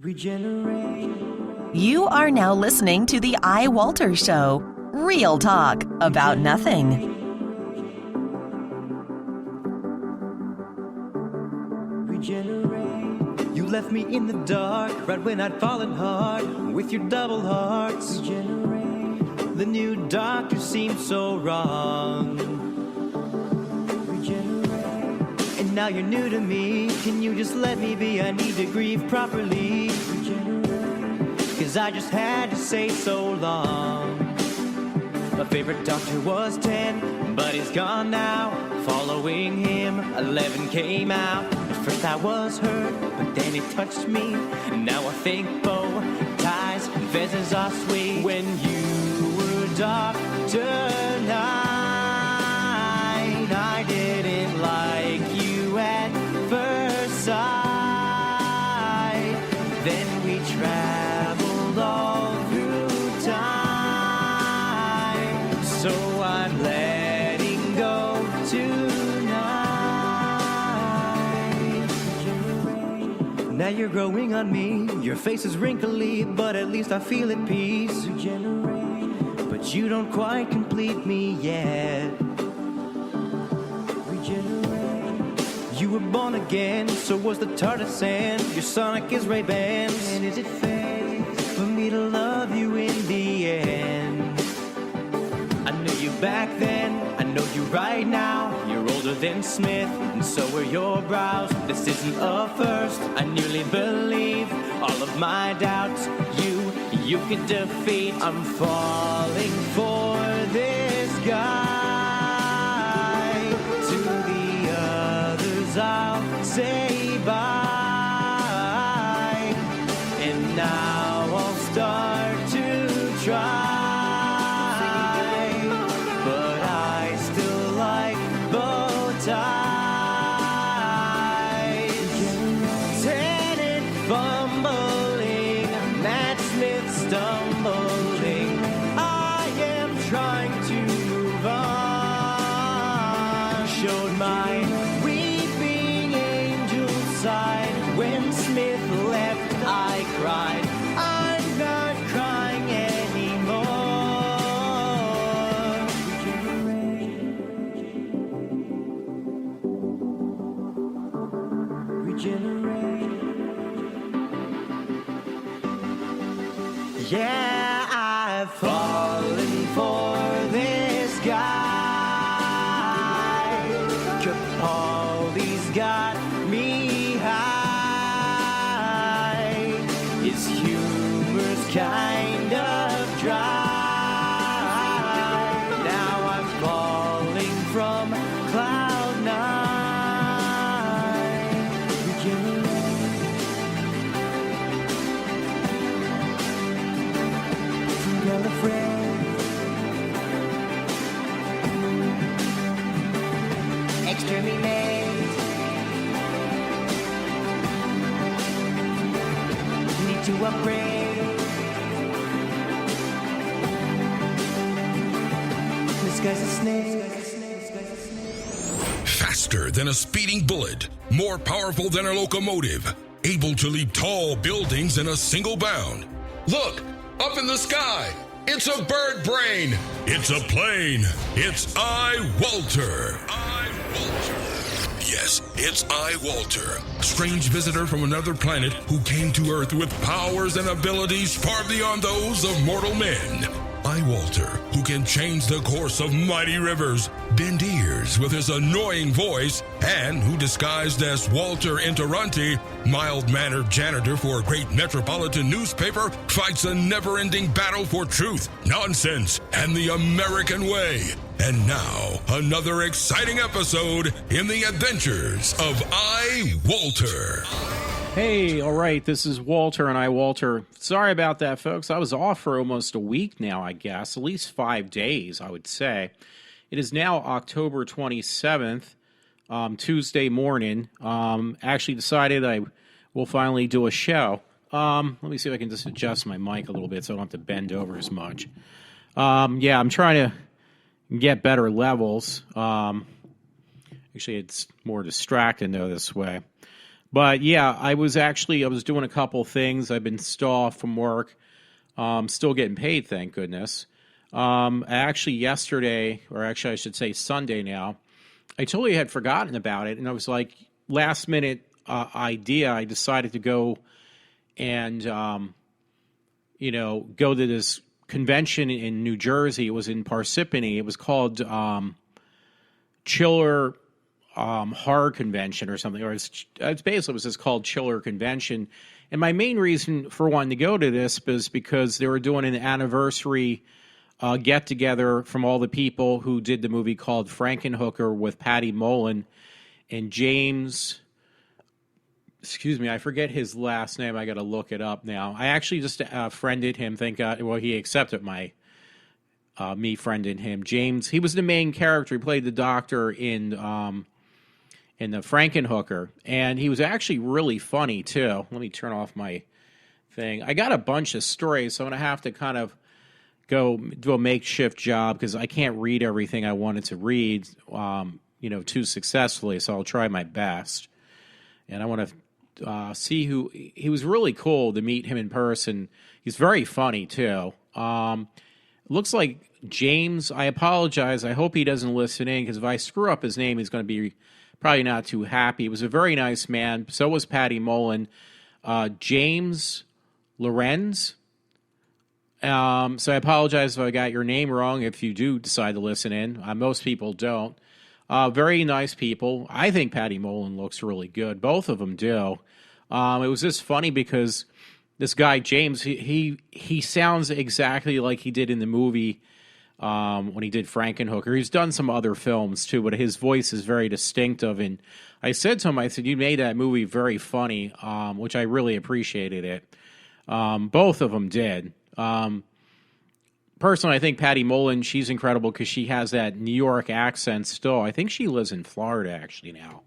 Regenerate. You are now listening to the iWalter Show. Real talk about nothing. Regenerate. You left me in the dark right when I'd fallen hard with your double hearts. Regenerate. The new doctor seemed so wrong. Regenerate. And now you're new to me. Can you just let me be? I need to grieve properly. Regenerate. 'Cause I just had to say so long. My favorite doctor was 10, but he's gone now. Following him, 11 came out. At first I was hurt, but then he touched me. And now I think bow ties and feathers are sweet. When you were Dr. Night, I didn't like you at first sight. Then we traveled all through time. So I'm letting go tonight. Now you're growing on me. Your face is wrinkly, but at least I feel at peace. But you don't quite complete me yet. You were born again, so was the Tardisan. Your Sonic is Ray-Bans. And is it fair for me to love you in the end? I knew you back then, I know you right now. You're older than Smith, and so are your brows. This isn't a first, I nearly believe all of my doubts. You could defeat. I'm falling for this guy. To the others I'll say bye. And now I'll start to try. Stumbling, I am trying to move on. Showed my weeping angel side. When Smith left, I cried. I'm not crying anymore. Regenerate. Yeah, I've fallen for this guy. Capaldi's got me high. His humor's kind of dry. Now I'm falling from cloud nine. Exterminate. Need to upgrade. This guy's a snake. Faster than a speeding bullet, more powerful than a locomotive, able to leap tall buildings in a single bound. Look, up in the sky. It's a bird brain. It's a plane. It's iWalter. Yes, it's iWalter, strange visitor from another planet who came to Earth with powers and abilities far beyond those of mortal men. iWalter, who can change the course of mighty rivers, bend ears with his annoying voice, and who disguised as Walter Interranti, mild-mannered janitor for a great metropolitan newspaper, fights a never-ending battle for truth, nonsense, and the American way. And now, another exciting episode in the adventures of iWalter. Hey, all right, this is Walter and iWalter. Sorry about that, folks. I was off for almost a week now, I guess. At least 5 days, I would say. It is now October 27th, Tuesday morning. Actually decided I will finally do a show. Let me see if I can just adjust my mic a little bit so I don't have to bend over as much. Yeah, I'm trying to get better levels. Actually, it's more distracting, though, this way. But yeah, I was doing a couple things. I've been still off from work, still getting paid, thank goodness. Actually, yesterday, or actually, I should say Sunday now, I totally had forgotten about it, and I was like, last minute idea. I decided to go and go to this convention in New Jersey. It was in Parsippany. It was called Chiller Horror Convention or something, or it's basically, it was just called Chiller Convention. And my main reason for wanting to go to this was because they were doing an anniversary get together from all the people who did the movie called Frankenhooker with Patty Mullen and James. Excuse me, I forget his last name. I got to look it up now. I actually just friended him. Thank God. Well, he accepted my me friending him. James. He was the main character. He played the doctor in the Frankenhooker, and he was actually really funny too. Let me turn off my thing. I got a bunch of stories, so I'm gonna have to kind of go do a makeshift job because I can't read everything I wanted to read, too successfully. So I'll try my best. And I want to see who he was. Really cool to meet him in person. He's very funny too. Looks like James. I apologize. I hope he doesn't listen in because if I screw up his name, he's going to be probably not too happy. He was a very nice man. So was Patty Mullen. James Lorenz. So I apologize if I got your name wrong if you do decide to listen in. Most people don't. Very nice people. I think Patty Mullen looks really good. Both of them do. It was just funny because this guy, James, he sounds exactly like he did in the movie when he did Frankenhooker. He's done some other films too, but his voice is very distinctive. And I said to him, I said, you made that movie very funny, which I really appreciated it. Both of them did. Personally, I think Patty Mullen, she's incredible because she has that New York accent still. I think she lives in Florida actually now,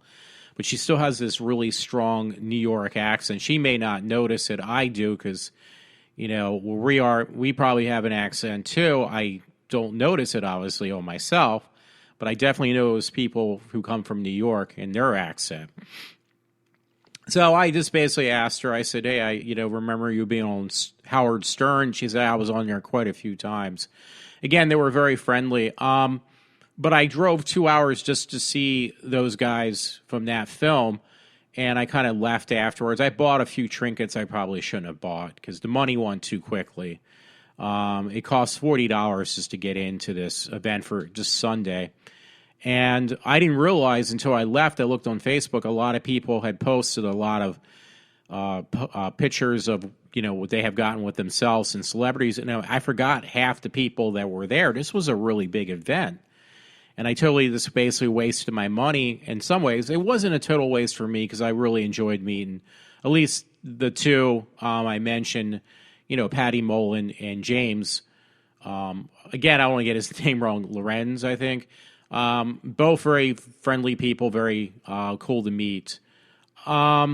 but she still has this really strong New York accent. She may not notice it. I do because, we probably have an accent too. I don't notice it obviously on myself, but I definitely notice people who come from New York and their accent. So I just basically asked her, I said, hey, I remember you being on Howard Stern. She said, I was on there quite a few times. Again, they were very friendly. But I drove 2 hours just to see those guys from that film, and I kind of left afterwards. I bought a few trinkets I probably shouldn't have bought because the money went too quickly. It cost $40 just to get into this event for just Sunday. And I didn't realize until I left, I looked on Facebook, a lot of people had posted a lot of pictures of, what they have gotten with themselves and celebrities. And I forgot half the people that were there. This was a really big event. And I totally just basically wasted my money in some ways. It wasn't a total waste for me because I really enjoyed meeting at least the two I mentioned, Patty Mullen and James. Again, I don't want to get his name wrong, Lorenz, I think. Both very friendly people, very cool to meet. Yeah,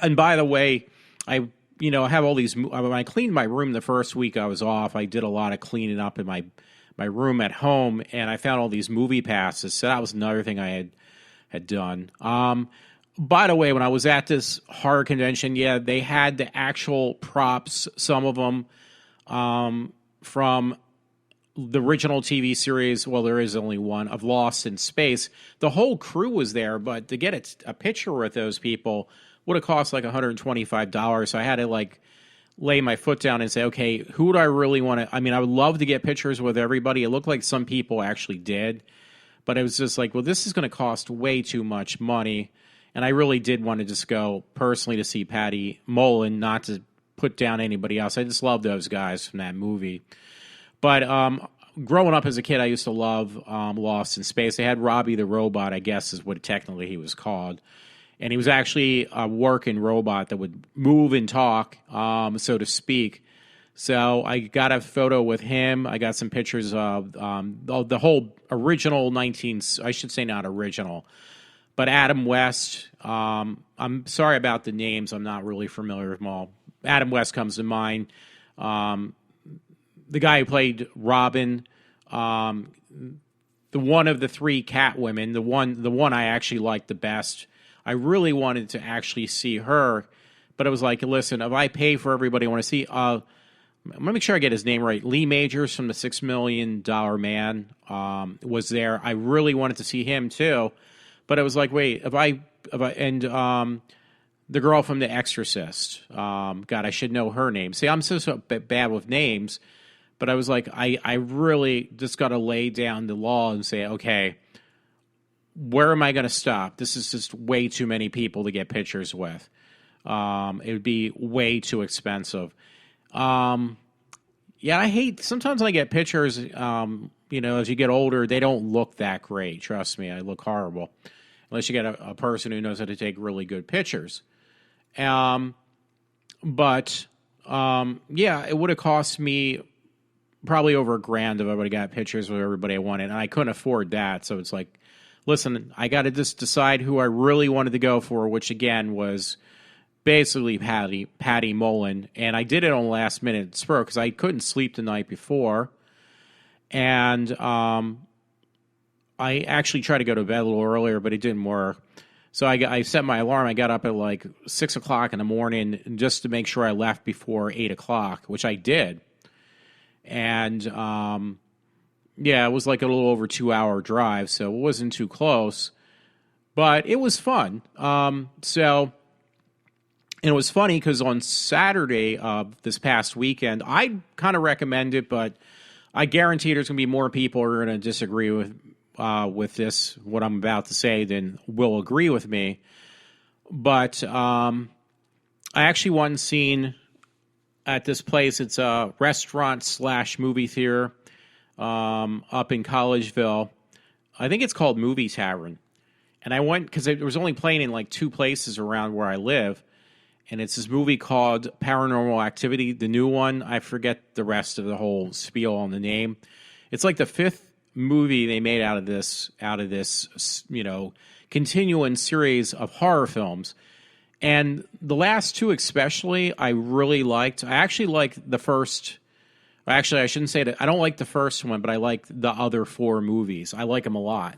and by the way, I have all these. When I cleaned my room the first week I was off, I did a lot of cleaning up in my room at home, and I found all these movie passes. So that was another thing I had done. By the way, when I was at this horror convention, yeah, they had the actual props, some of them from the original TV series. Well, there is only one of Lost in Space. The whole crew was there, but to get a picture with those people would have cost like $125. So I had to lay my foot down and say, okay, who would I really want to? I mean, I would love to get pictures with everybody. It looked like some people actually did, but it was just like, well, this is going to cost way too much money. And I really did want to just go personally to see Patty Mullen, not to put down anybody else. I just love those guys from that movie. But growing up as a kid, I used to love Lost in Space. They had Robbie the Robot, I guess is what technically he was called. And he was actually a working robot that would move and talk, so to speak. So I got a photo with him. I got some pictures of the whole original I should say not original, but Adam West. I'm sorry about the names. I'm not really familiar with them all. Adam West comes to mind. The guy who played Robin, the one of the three Catwomen, the one I actually liked the best. I really wanted to actually see her, but I was like, listen, if I pay for everybody I want to see, I'm going to make sure I get his name right. Lee Majors from the $6 Million Man was there. I really wanted to see him too, but I was like, wait, the girl from The Exorcist. God, I should know her name. See, I'm so bad with names, but I was like, I really just got to lay down the law and say, okay, where am I going to stop? This is just way too many people to get pictures with. It would be way too expensive. Yeah, I hate, sometimes I get pictures, as you get older, they don't look that great. Trust me, I look horrible. Unless you get a person who knows how to take really good pictures. Yeah, it would have cost me probably over $1,000 if I would have got pictures with everybody I wanted, and I couldn't afford that. So it's like, listen, I got to just decide who I really wanted to go for, which again was basically Patty Mullen, and I did it on last minute spur because I couldn't sleep the night before, and I actually tried to go to bed a little earlier, but it didn't work. So I set my alarm. I got up at like 6 o'clock in the morning just to make sure I left before 8 o'clock, which I did. And, it was like a little over 2-hour drive, so it wasn't too close. But it was fun. And it was funny because on Saturday of this past weekend, I kind of recommend it, but I guarantee there's going to be more people who are going to disagree with this, what I'm about to say, than will agree with me. But I actually went and seen at this place. It's a restaurant/movie theater up in Collegeville. I think it's called Movie Tavern. And I went because it was only playing in like 2 places around where I live. And it's this movie called Paranormal Activity, the new one. I forget the rest of the whole spiel on the name. It's like the 5th movie they made out of this, continuing series of horror films. And the last 2 especially, I really liked. I actually liked the first. Actually, I shouldn't say that. I don't like the first one, but I like the other 4 movies. I like them a lot.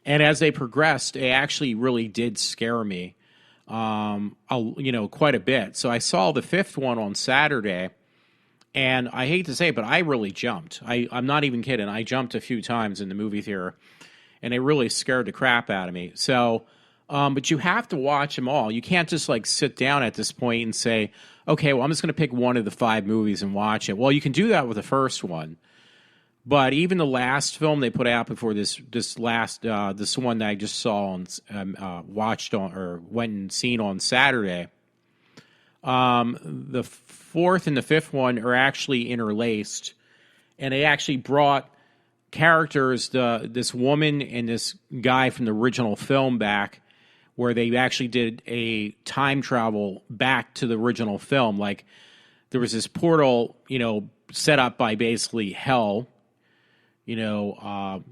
And as they progressed, it actually really did scare me, quite a bit. So I saw the 5th one on Saturday, and I hate to say it, but I really jumped. I'm not even kidding. I jumped a few times in the movie theater, and it really scared the crap out of me. So, but you have to watch them all. You can't just like sit down at this point and say, okay, well, I'm just going to pick one of the 5 movies and watch it. Well, you can do that with the first one. But even the last film they put out before this one that I just saw and watched on or went and seen on Saturday, the 4th and the 5th one are actually interlaced, and they actually brought characters, this woman and this guy from the original film back, where they actually did a time travel back to the original film. Like there was this portal, set up by basically hell. If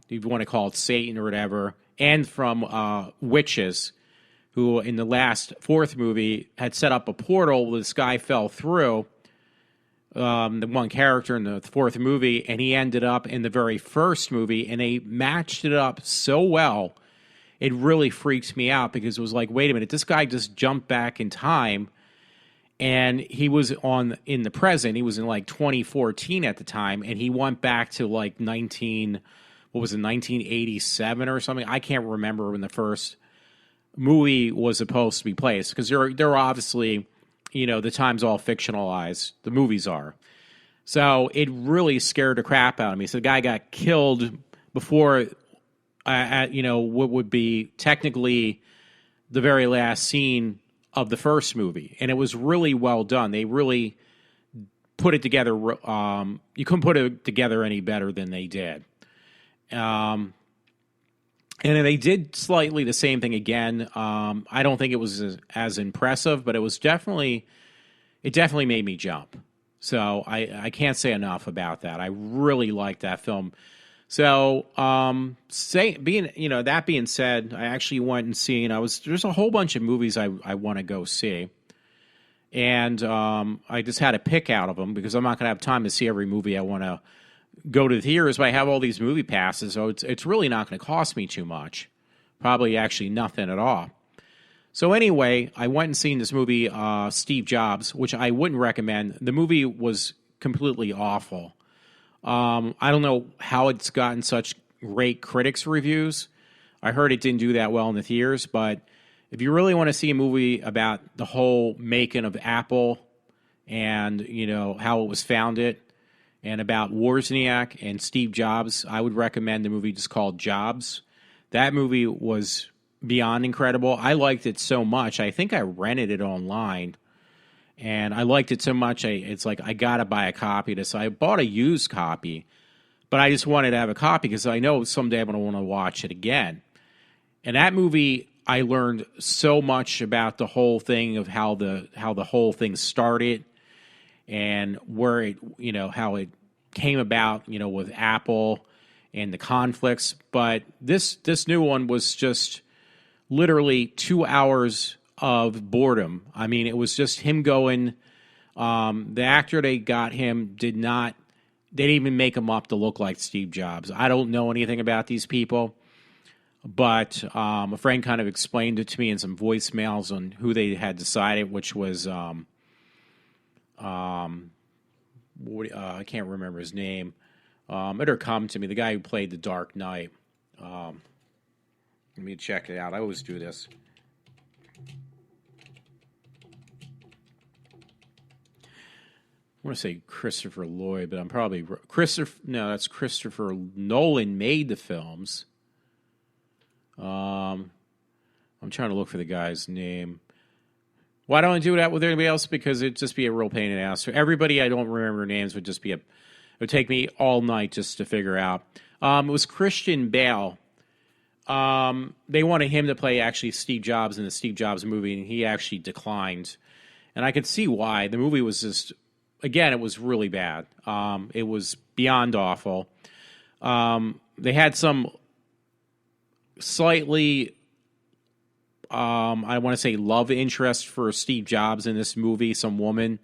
you want to call it Satan or whatever, and from witches, who in the last 4th movie had set up a portal. This guy fell through, the one character in the 4th movie, and he ended up in the very first movie, and they matched it up so well, it really freaked me out because it was like, wait a minute, this guy just jumped back in time. And he was in the present. He was in like 2014 at the time, and he went back to like 1987 or something. I can't remember when the first movie was supposed to be placed because they're obviously, the time's all fictionalized. The movies are. So it really scared the crap out of me. So the guy got killed before, what would be technically the very last scene of the first movie, and it was really well done. They really put it together. You couldn't put it together any better than they did. And they did slightly the same thing again. I don't think it was as impressive, but it definitely made me jump. So I can't say enough about that. I really liked that film. So, that being said, I actually went and seen, there's a whole bunch of movies I want to go see. And, I just had to pick out of them because I'm not going to have time to see every movie I want to go to the theaters, but I have all these movie passes, so it's really not going to cost me too much. Probably actually nothing at all. So anyway, I went and seen this movie, Steve Jobs, which I wouldn't recommend. The movie was completely awful. I don't know how it's gotten such great critics reviews. I heard it didn't do that well in the theaters, but if you really want to see a movie about the whole making of Apple and, how it was founded and about Wozniak and Steve Jobs, I would recommend the movie just called Jobs. That movie was beyond incredible. I liked it so much. I think I rented it online, and I liked it so much, it's like I got to buy a copy. So I bought a used copy, but I just wanted to have a copy because I know someday I'm going to want to watch it again. And that movie, I learned so much about the whole thing of how the whole thing started and where it, how it came about, with Apple and the conflicts. But this new one was just literally 2 hours of boredom. I mean, it was just him going. The actor they got him they didn't even make him up to look like Steve Jobs. I don't know anything about these people, but a friend kind of explained it to me in some voicemails on who they had decided, which was I can't remember his name. It'll come to me. The guy who played the Dark Knight. Let me check it out. I always do this. I want to say Christopher Lloyd, but I'm probably that's Christopher Nolan made the films. I'm trying to look for the guy's name. Why don't I do that with anybody else? Because it'd just be a real pain in the ass. So everybody I don't remember names would just be it would take me all night just to figure out. It was Christian Bale. They wanted him to play actually Steve Jobs in the Steve Jobs movie, and he actually declined. And I could see why. The movie was just, again, it was really bad. It was beyond awful. They had some slightly, I want to say, love interest for Steve Jobs in this movie, some woman. And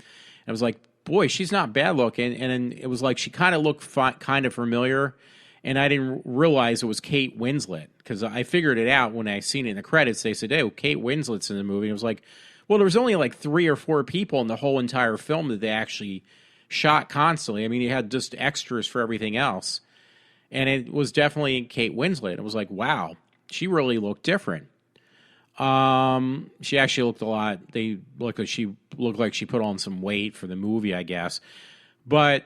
I was like, boy, she's not bad looking. And then it was like she kind of looked kind of familiar. And I didn't realize it was Kate Winslet because I figured it out when I seen it in the credits. They said, hey, Kate Winslet's in the movie. And it was like, well, there was only like 3 or 4 people in the whole entire film that they actually shot constantly. I mean, you had just extras for everything else. And it was definitely Kate Winslet. It was like, wow, she really looked different. She actually looked a lot. She looked like she put on some weight for the movie, I guess. But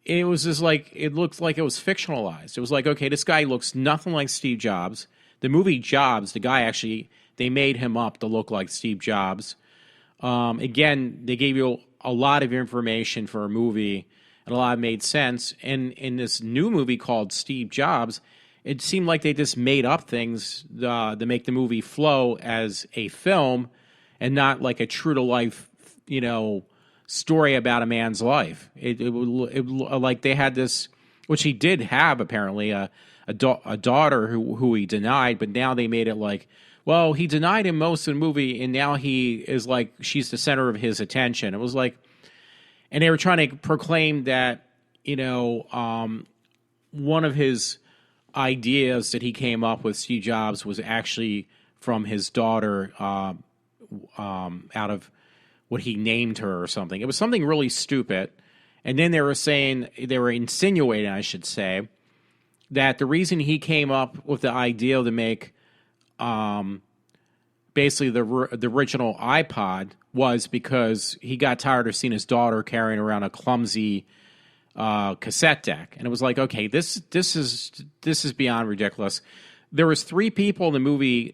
it was just like, it looked like it was fictionalized. It was like, okay, this guy looks nothing like Steve Jobs. The movie Jobs, the guy actually, they made him up to look like Steve Jobs. Again, they gave you a lot of information for a movie, and a lot made sense. And in this new movie called Steve Jobs, it seemed like they just made up things to make the movie flow as a film and not like a true-to-life, story about a man's life. It like they had this, which he did have apparently, a daughter who he denied, but now they made it like, well, he denied him most of the movie, and now he is like, she's the center of his attention. It was like, and they were trying to proclaim that, one of his ideas that he came up with, Steve Jobs, was actually from his daughter, out of what he named her or something. It was something really stupid. And then they were insinuating, I should say, that the reason he came up with the idea to make basically the original iPod was because he got tired of seeing his daughter carrying around a clumsy cassette deck. And it was like, okay, this is beyond ridiculous. There was 3 people in the movie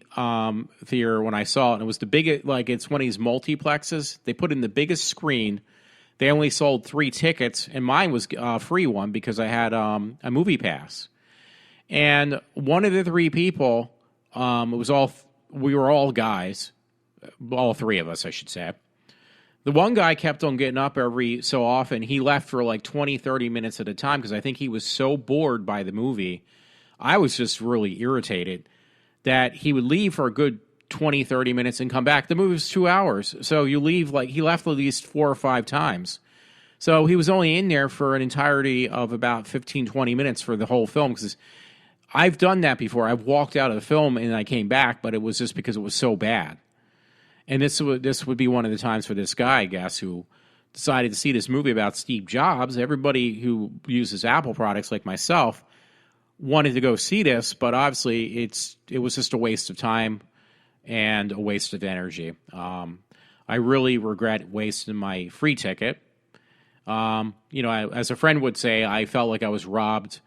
theater when I saw it, and it was the biggest, like it's one of these multiplexes. They put in the biggest screen. They only sold 3 tickets, and mine was a free one because I had a movie pass. And one of the 3 people, we were all guys, all 3 of us, I should say. The one guy kept on getting up every so often. He left for like 20, 30 minutes at a time because I think he was so bored by the movie. I was just really irritated that he would leave for a good 20, 30 minutes and come back. The movie was 2 hours. So you leave, like, he left at least 4 or 5 times. So he was only in there for an entirety of about 15, 20 minutes for the whole film. Because I've done that before. I've walked out of the film and I came back, but it was just because it was so bad. And this would be one of the times for this guy, I guess, who decided to see this movie about Steve Jobs. Everybody who uses Apple products like myself wanted to go see this, but obviously it was just a waste of time and a waste of energy. I really regret wasting my free ticket. As a friend would say, I felt like I was robbed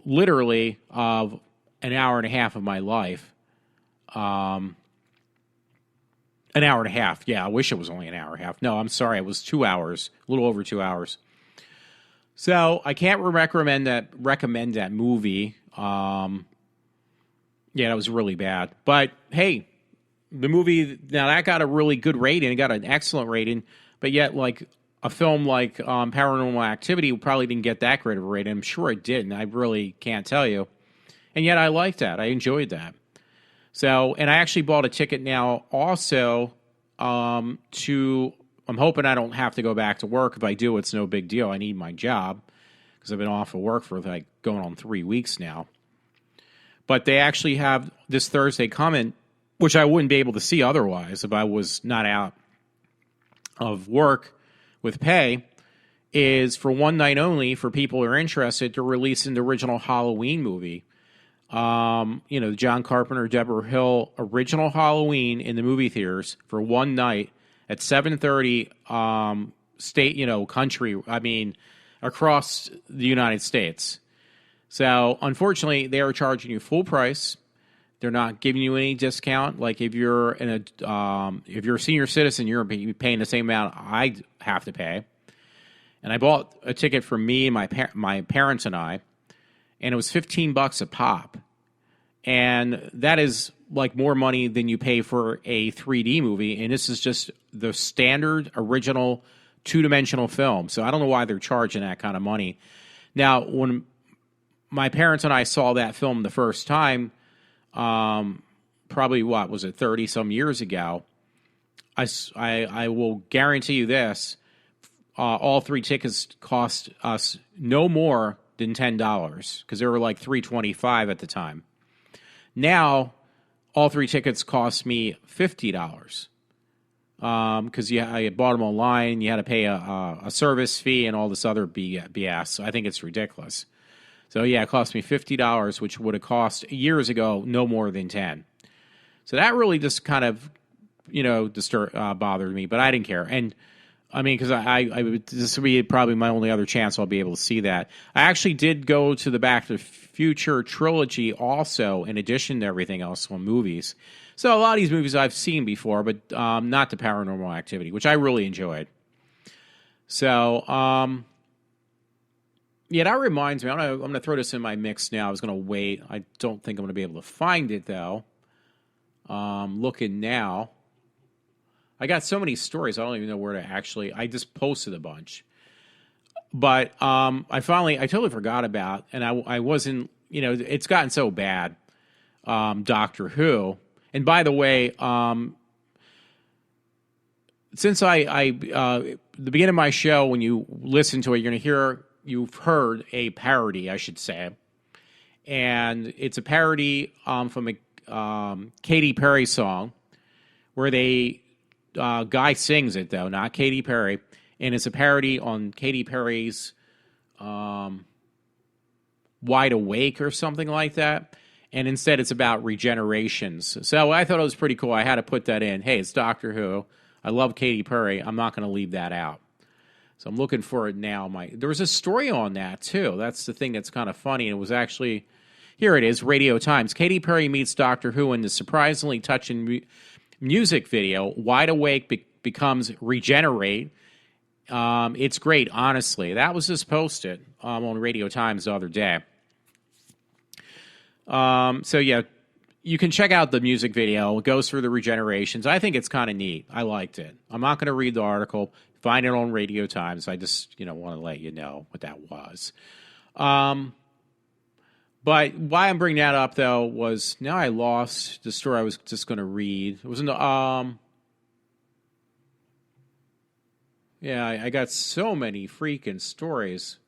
literally of an hour and a half of my life. An hour and a half. Yeah, I wish it was only an hour and a half. No, I'm sorry. It was 2 hours, a little over 2 hours. So I can't recommend that movie. Yeah, that was really bad. But hey, the movie, now that got a really good rating. It got an excellent rating. But yet, like a film like Paranormal Activity probably didn't get that great of a rating. I'm sure it didn't. I really can't tell you. And yet I liked that. I enjoyed that. So, and I actually bought a ticket now also I'm hoping I don't have to go back to work. If I do, it's no big deal. I need my job because I've been off of work for like going on 3 weeks now. But they actually have this Thursday coming, which I wouldn't be able to see otherwise if I was not out of work with pay, is for one night only for people who are interested to release the original Halloween movie. The John Carpenter, Deborah Hill original Halloween in the movie theaters for one night at 7:30 country, across the United States. So, unfortunately, they are charging you full price. They're not giving you any discount. Like if you're a senior citizen, you're paying the same amount I have to pay. And I bought a ticket for me and my parents and I, and it was $15 a pop. And that is like more money than you pay for a 3D movie. And this is just the standard original two-dimensional film. So I don't know why they're charging that kind of money. Now, when my parents and I saw that film the first time, probably 30 some years ago, I will guarantee you this, all three tickets cost us no more than $10 because they were like $3.25 at the time. Now, all three tickets cost me $50 because I bought them online. You had to pay a service fee and all this other BS. So I think it's ridiculous. So yeah, it cost me $50, which would have cost years ago no more than $10. So that really just kind of bothered me, but I didn't care. And I mean, because this would be probably my only other chance I'll be able to see that. I actually did go to the Back to the Future trilogy also, in addition to everything else on movies. So a lot of these movies I've seen before, but not the Paranormal Activity, which I really enjoyed. So, that reminds me. I'm going to throw this in my mix now. I was going to wait. I don't think I'm going to be able to find it, though. Looking now. I got so many stories, I don't even know where to actually... I just posted a bunch. But I totally forgot about, and I wasn't... it's gotten so bad, Doctor Who. And by the way, since the beginning of my show, when you listen to it, you've heard a parody, I should say. And it's a parody from a Katy Perry song where they... guy sings it, though, not Katy Perry. And it's a parody on Katy Perry's Wide Awake or something like that. And instead it's about regenerations. So I thought it was pretty cool. I had to put that in. Hey, it's Doctor Who. I love Katy Perry. I'm not going to leave that out. So I'm looking for it now. There was a story on that, too. That's the thing that's kind of funny. And it was actually... Here it is, Radio Times. Katy Perry meets Doctor Who in the surprisingly touching... music video. Wide Awake becomes Regenerate. It's great, honestly. That was just posted on Radio Times the other day. You can check out the music video. It goes through the regenerations. I think it's kind of neat. I liked it. I'm not going to read the article. Find it on Radio Times. I just want to let you know what that was. But why I'm bringing that up, though, was now I lost the story I was just going to read. It was in the, I got so many freaking stories.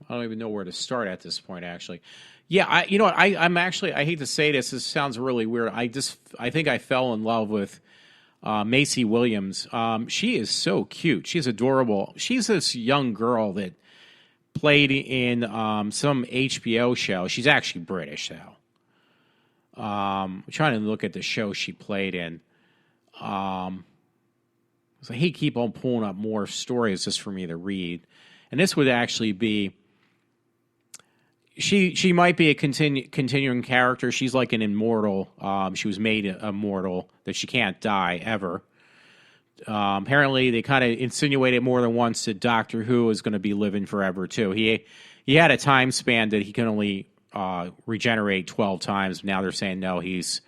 I don't even know where to start at this point, actually. Yeah, you know what? I'm actually, I hate to say this. This sounds really weird. I think I fell in love with Macy Williams. She is so cute. She's adorable. She's this young girl that played in some HBO show. She's actually British, though. I'm trying to look at the show she played in. So I hate keep on pulling up more stories just for me to read. And this would actually be, she might be a continuing character. She's like an immortal. She was made immortal, that she can't die ever. Apparently, they kind of insinuated more than once that Doctor Who is going to be living forever, too. He had a time span that he can only regenerate 12 times. Now they're saying, no, he's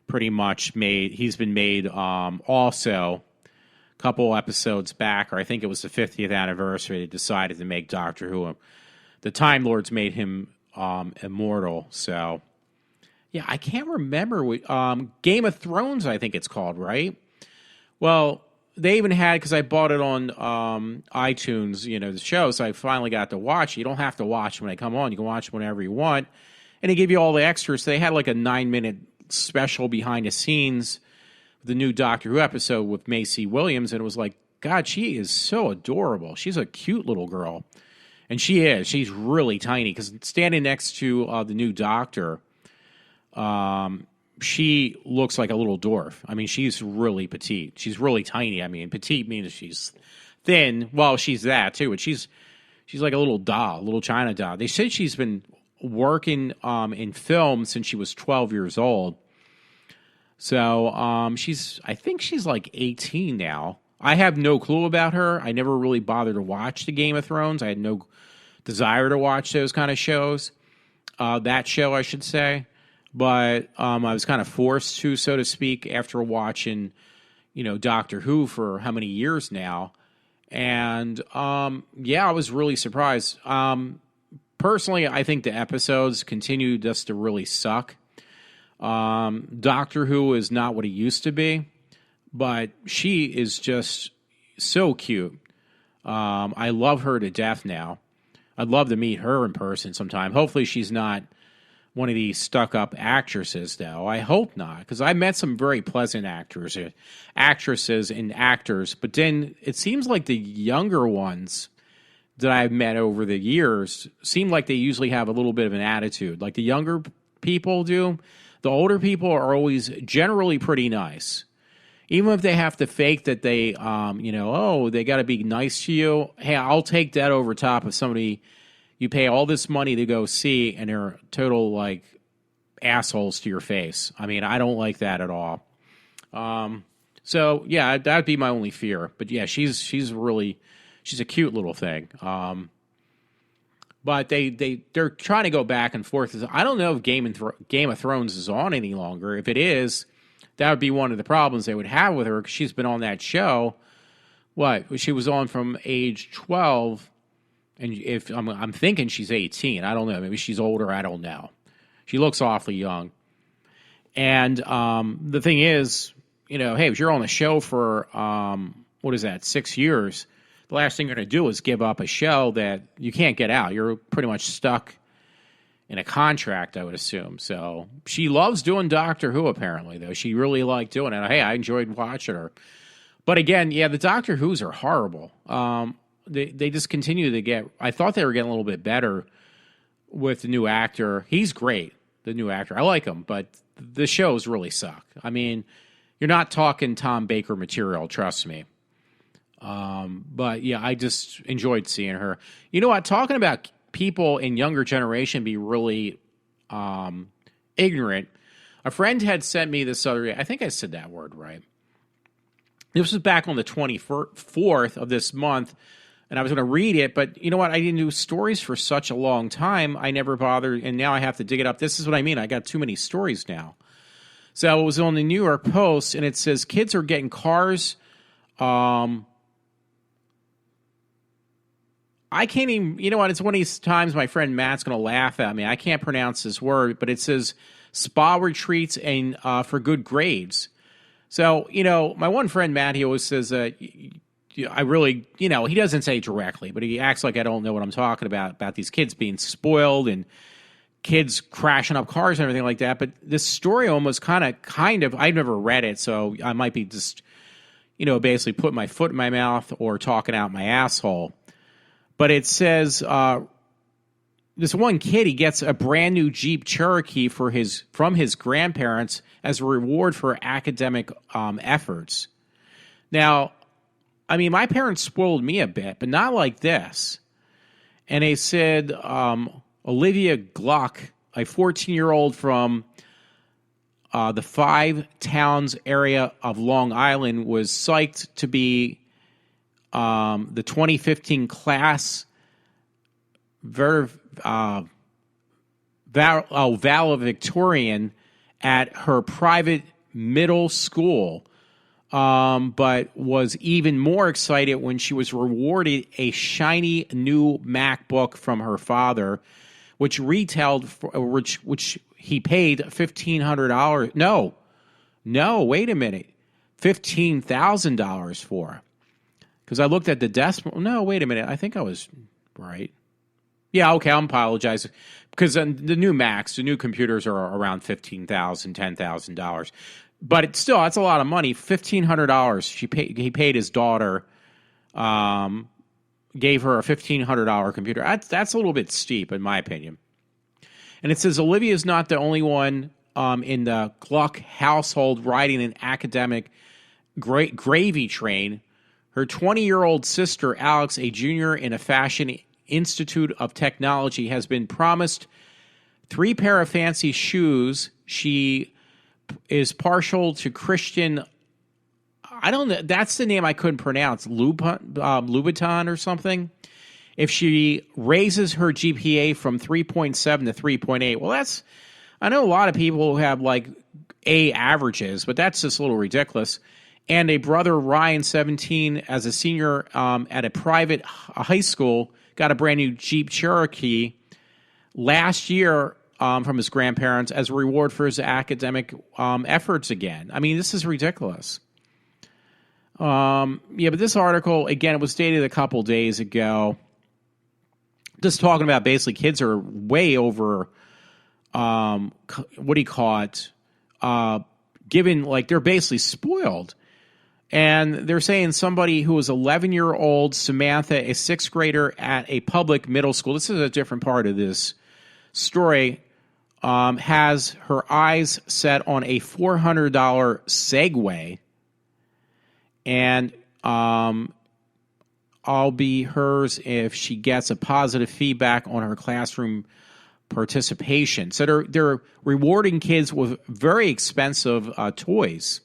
pretty much made. He's been made also a couple episodes back, or I think it was the 50th anniversary, they decided to make Doctor Who. The Time Lords made him immortal. So, yeah, I can't remember what Game of Thrones, I think it's called, right? Well, they even had, because I bought it on iTunes, the show, so I finally got to watch it. You don't have to watch when they come on. You can watch whenever you want. And they give you all the extras. They had like a 9-minute special behind the scenes, the new Doctor Who episode with Macy Williams, and it was like, God, she is so adorable. She's a cute little girl. And she is. She's really tiny, because standing next to the new Doctor, she looks like a little dwarf. I mean, she's really petite. She's really tiny. I mean, petite means she's thin. Well, she's that, too. But she's like a little doll, a little China doll. They said she's been working in film since she was 12 years old. So I think she's like 18 now. I have no clue about her. I never really bothered to watch the Game of Thrones. I had no desire to watch those kind of shows. That show, I should say. But I was kind of forced to, so to speak, after watching, Doctor Who for how many years now. And, I was really surprised. Personally, I think the episodes continue just to really suck. Doctor Who is not what he used to be, but she is just so cute. I love her to death now. I'd love to meet her in person sometime. Hopefully she's not one of these stuck-up actresses, though. I hope not, because I met some very pleasant actresses and actors, but then it seems like the younger ones that I've met over the years seem like they usually have a little bit of an attitude, like the younger people do. The older people are always generally pretty nice. Even if they have to fake that they, they got to be nice to you. Hey, I'll take that over top of somebody you pay all this money to go see and they're total, like, assholes to your face. I mean, I don't like that at all. So, yeah, that'd be my only fear. But, yeah, she's a cute little thing. But they're trying to go back and forth. I don't know if Game of Thrones is on any longer. If it is, that would be one of the problems they would have with her, because she's been on that show. She was on from age 12, and if I'm thinking she's 18. I don't know. Maybe she's older. I don't know. She looks awfully young. And the thing is, hey, if you're on the show for 6 years, the last thing you're going to do is give up a show that you can't get out. You're pretty much stuck in a contract, I would assume. So she loves doing Doctor Who, apparently, though. She really liked doing it. Hey, I enjoyed watching her. But again, yeah, the Doctor Whos are horrible. They just continue to get... I thought they were getting a little bit better with the new actor. He's great, the new actor. I like him, but the shows really suck. I mean, you're not talking Tom Baker material, trust me. But yeah, I just enjoyed seeing her. You know what? Talking about people in younger generation be really ignorant. A friend had sent me this other day. I think I said that word right. This was back on the 24th of this month, and I was going to read it, but you know what? I didn't do stories for such a long time. I never bothered, and now I have to dig it up. This is what I mean. I got too many stories now. So it was on the New York Post, and it says kids are getting cars. I can't even, you know what, it's one of these times my friend Matt's going to laugh at me. I can't pronounce this word, but it says spa retreats and for good grades. So, my one friend Matt, he always says that I really, he doesn't say directly, but he acts like I don't know what I'm talking about these kids being spoiled and kids crashing up cars and everything like that. But this story almost kind of, I've never read it, so I might be just, basically putting my foot in my mouth or talking out my asshole. But it says this one kid, he gets a brand new Jeep Cherokee from his grandparents as a reward for academic efforts. Now, I mean, my parents spoiled me a bit, but not like this. And they said Olivia Gluck, a 14-year-old from the Five Towns area of Long Island, was psyched to be the 2015 class valedictorian at her private middle school, but was even more excited when she was rewarded a shiny new MacBook from her father, which retailed for, which he paid $1,500. No, wait a minute, $15,000 for. Because I looked at the decimal. No, wait a minute. I think I was right. Yeah, okay, I'm apologizing. Because the new Macs, the new computers are around $15,000, $10,000. But it's still, that's a lot of money. $1,500. He paid his daughter, gave her a $1,500 computer. That's a little bit steep, in my opinion. And it says Olivia is not the only one in the Gluck household riding an academic gravy train. Her 20-year-old sister, Alex, a junior in a fashion institute of technology, has been promised 3 pair of fancy shoes. She is partial to Christian. I don't know. That's the name I couldn't pronounce. Louboutin or something. If she raises her GPA from 3.7 to 3.8. Well, I know a lot of people who have like A averages, but that's just a little ridiculous. And a brother, Ryan, 17, as a senior at a private high school, got a brand new Jeep Cherokee last year from his grandparents as a reward for his academic efforts again. I mean, this is ridiculous. But this article, again, it was dated a couple days ago. Just talking about basically kids are way over, what do you call it, given, like, they're basically spoiled. And they're saying somebody who was 11-year-old Samantha, a 6th grader at a public middle school, this is a different part of this story, has her eyes set on a $400 Segway. And I'll be hers if she gets a positive feedback on her classroom participation. So they're rewarding kids with very expensive toys.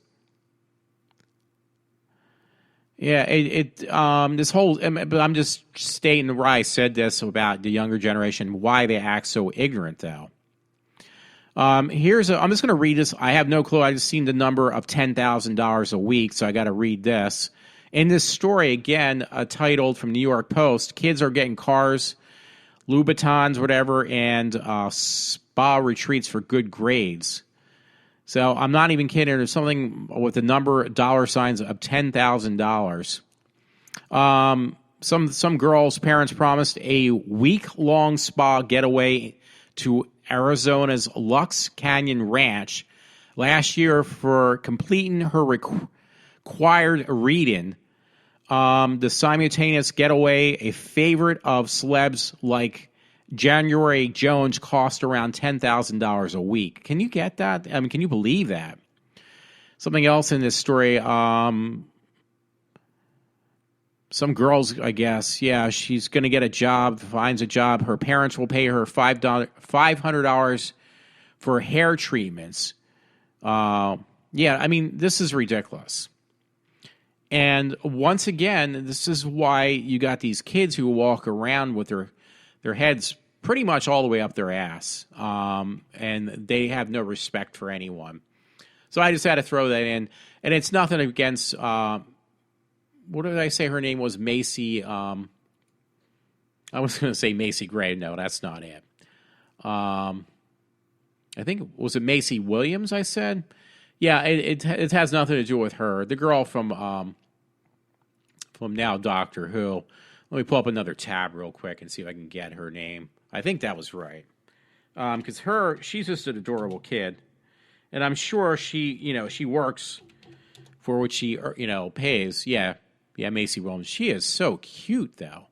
Yeah, this whole, but I'm just stating why I said this about the younger generation, why they act so ignorant, though. I'm just going to read this. I have no clue. I just seen the number of $10,000 a week, so I got to read this. In this story, again, titled from New York Post, kids are getting cars, Louboutins, whatever, and spa retreats for good grades. So I'm not even kidding. There's something with the number dollar signs of $10,000. Some girls' parents promised a week-long spa getaway to Arizona's Lux Canyon Ranch last year for completing her required reading. The simultaneous getaway, a favorite of celebs like January Jones, cost around $10,000 a week. Can you get that? I mean, can you believe that? Something else in this story. Some girls, I guess, yeah, she's going to get a job, finds a job. Her parents will pay her $500 for hair treatments. I mean, this is ridiculous. And once again, this is why you got these kids who walk around with their heads pretty much all the way up their ass, and they have no respect for anyone. So I just had to throw that in. And it's nothing against, what did I say her name was? Macy. I was going to say Macy Gray. No, that's not it. I think, was it Macy Williams I said? Yeah, it has nothing to do with her. The girl from Well, now Doctor Who. Let me pull up another tab real quick and see if I can get her name. I think that was right. Because she's just an adorable kid. And I'm sure she works for what she, pays. Yeah, Macy Williams. She is so cute, though.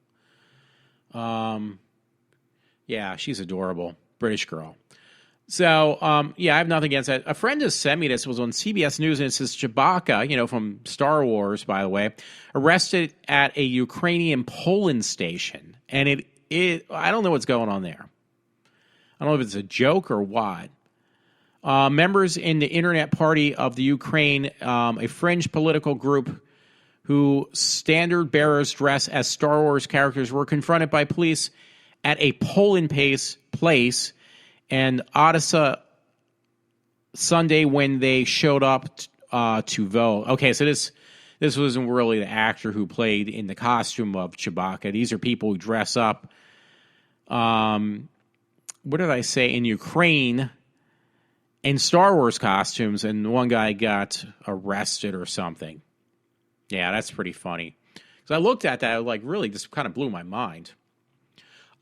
Yeah, she's adorable. British girl. So, I have nothing against that. A friend has sent me this. It was on CBS News, and it says Chewbacca, from Star Wars, by the way, arrested at a Ukrainian polling station. And I don't know what's going on there. I don't know if it's a joke or what. Members in the Internet Party of the Ukraine, a fringe political group who standard bearers dress as Star Wars characters, were confronted by police at a polling place and Odessa Sunday when they showed up to vote. Okay, so this wasn't really the actor who played in the costume of Chewbacca. These are people who dress up. What did I say? In Ukraine, in Star Wars costumes, and one guy got arrested or something. Yeah, that's pretty funny. So I looked at that, really just kind of blew my mind.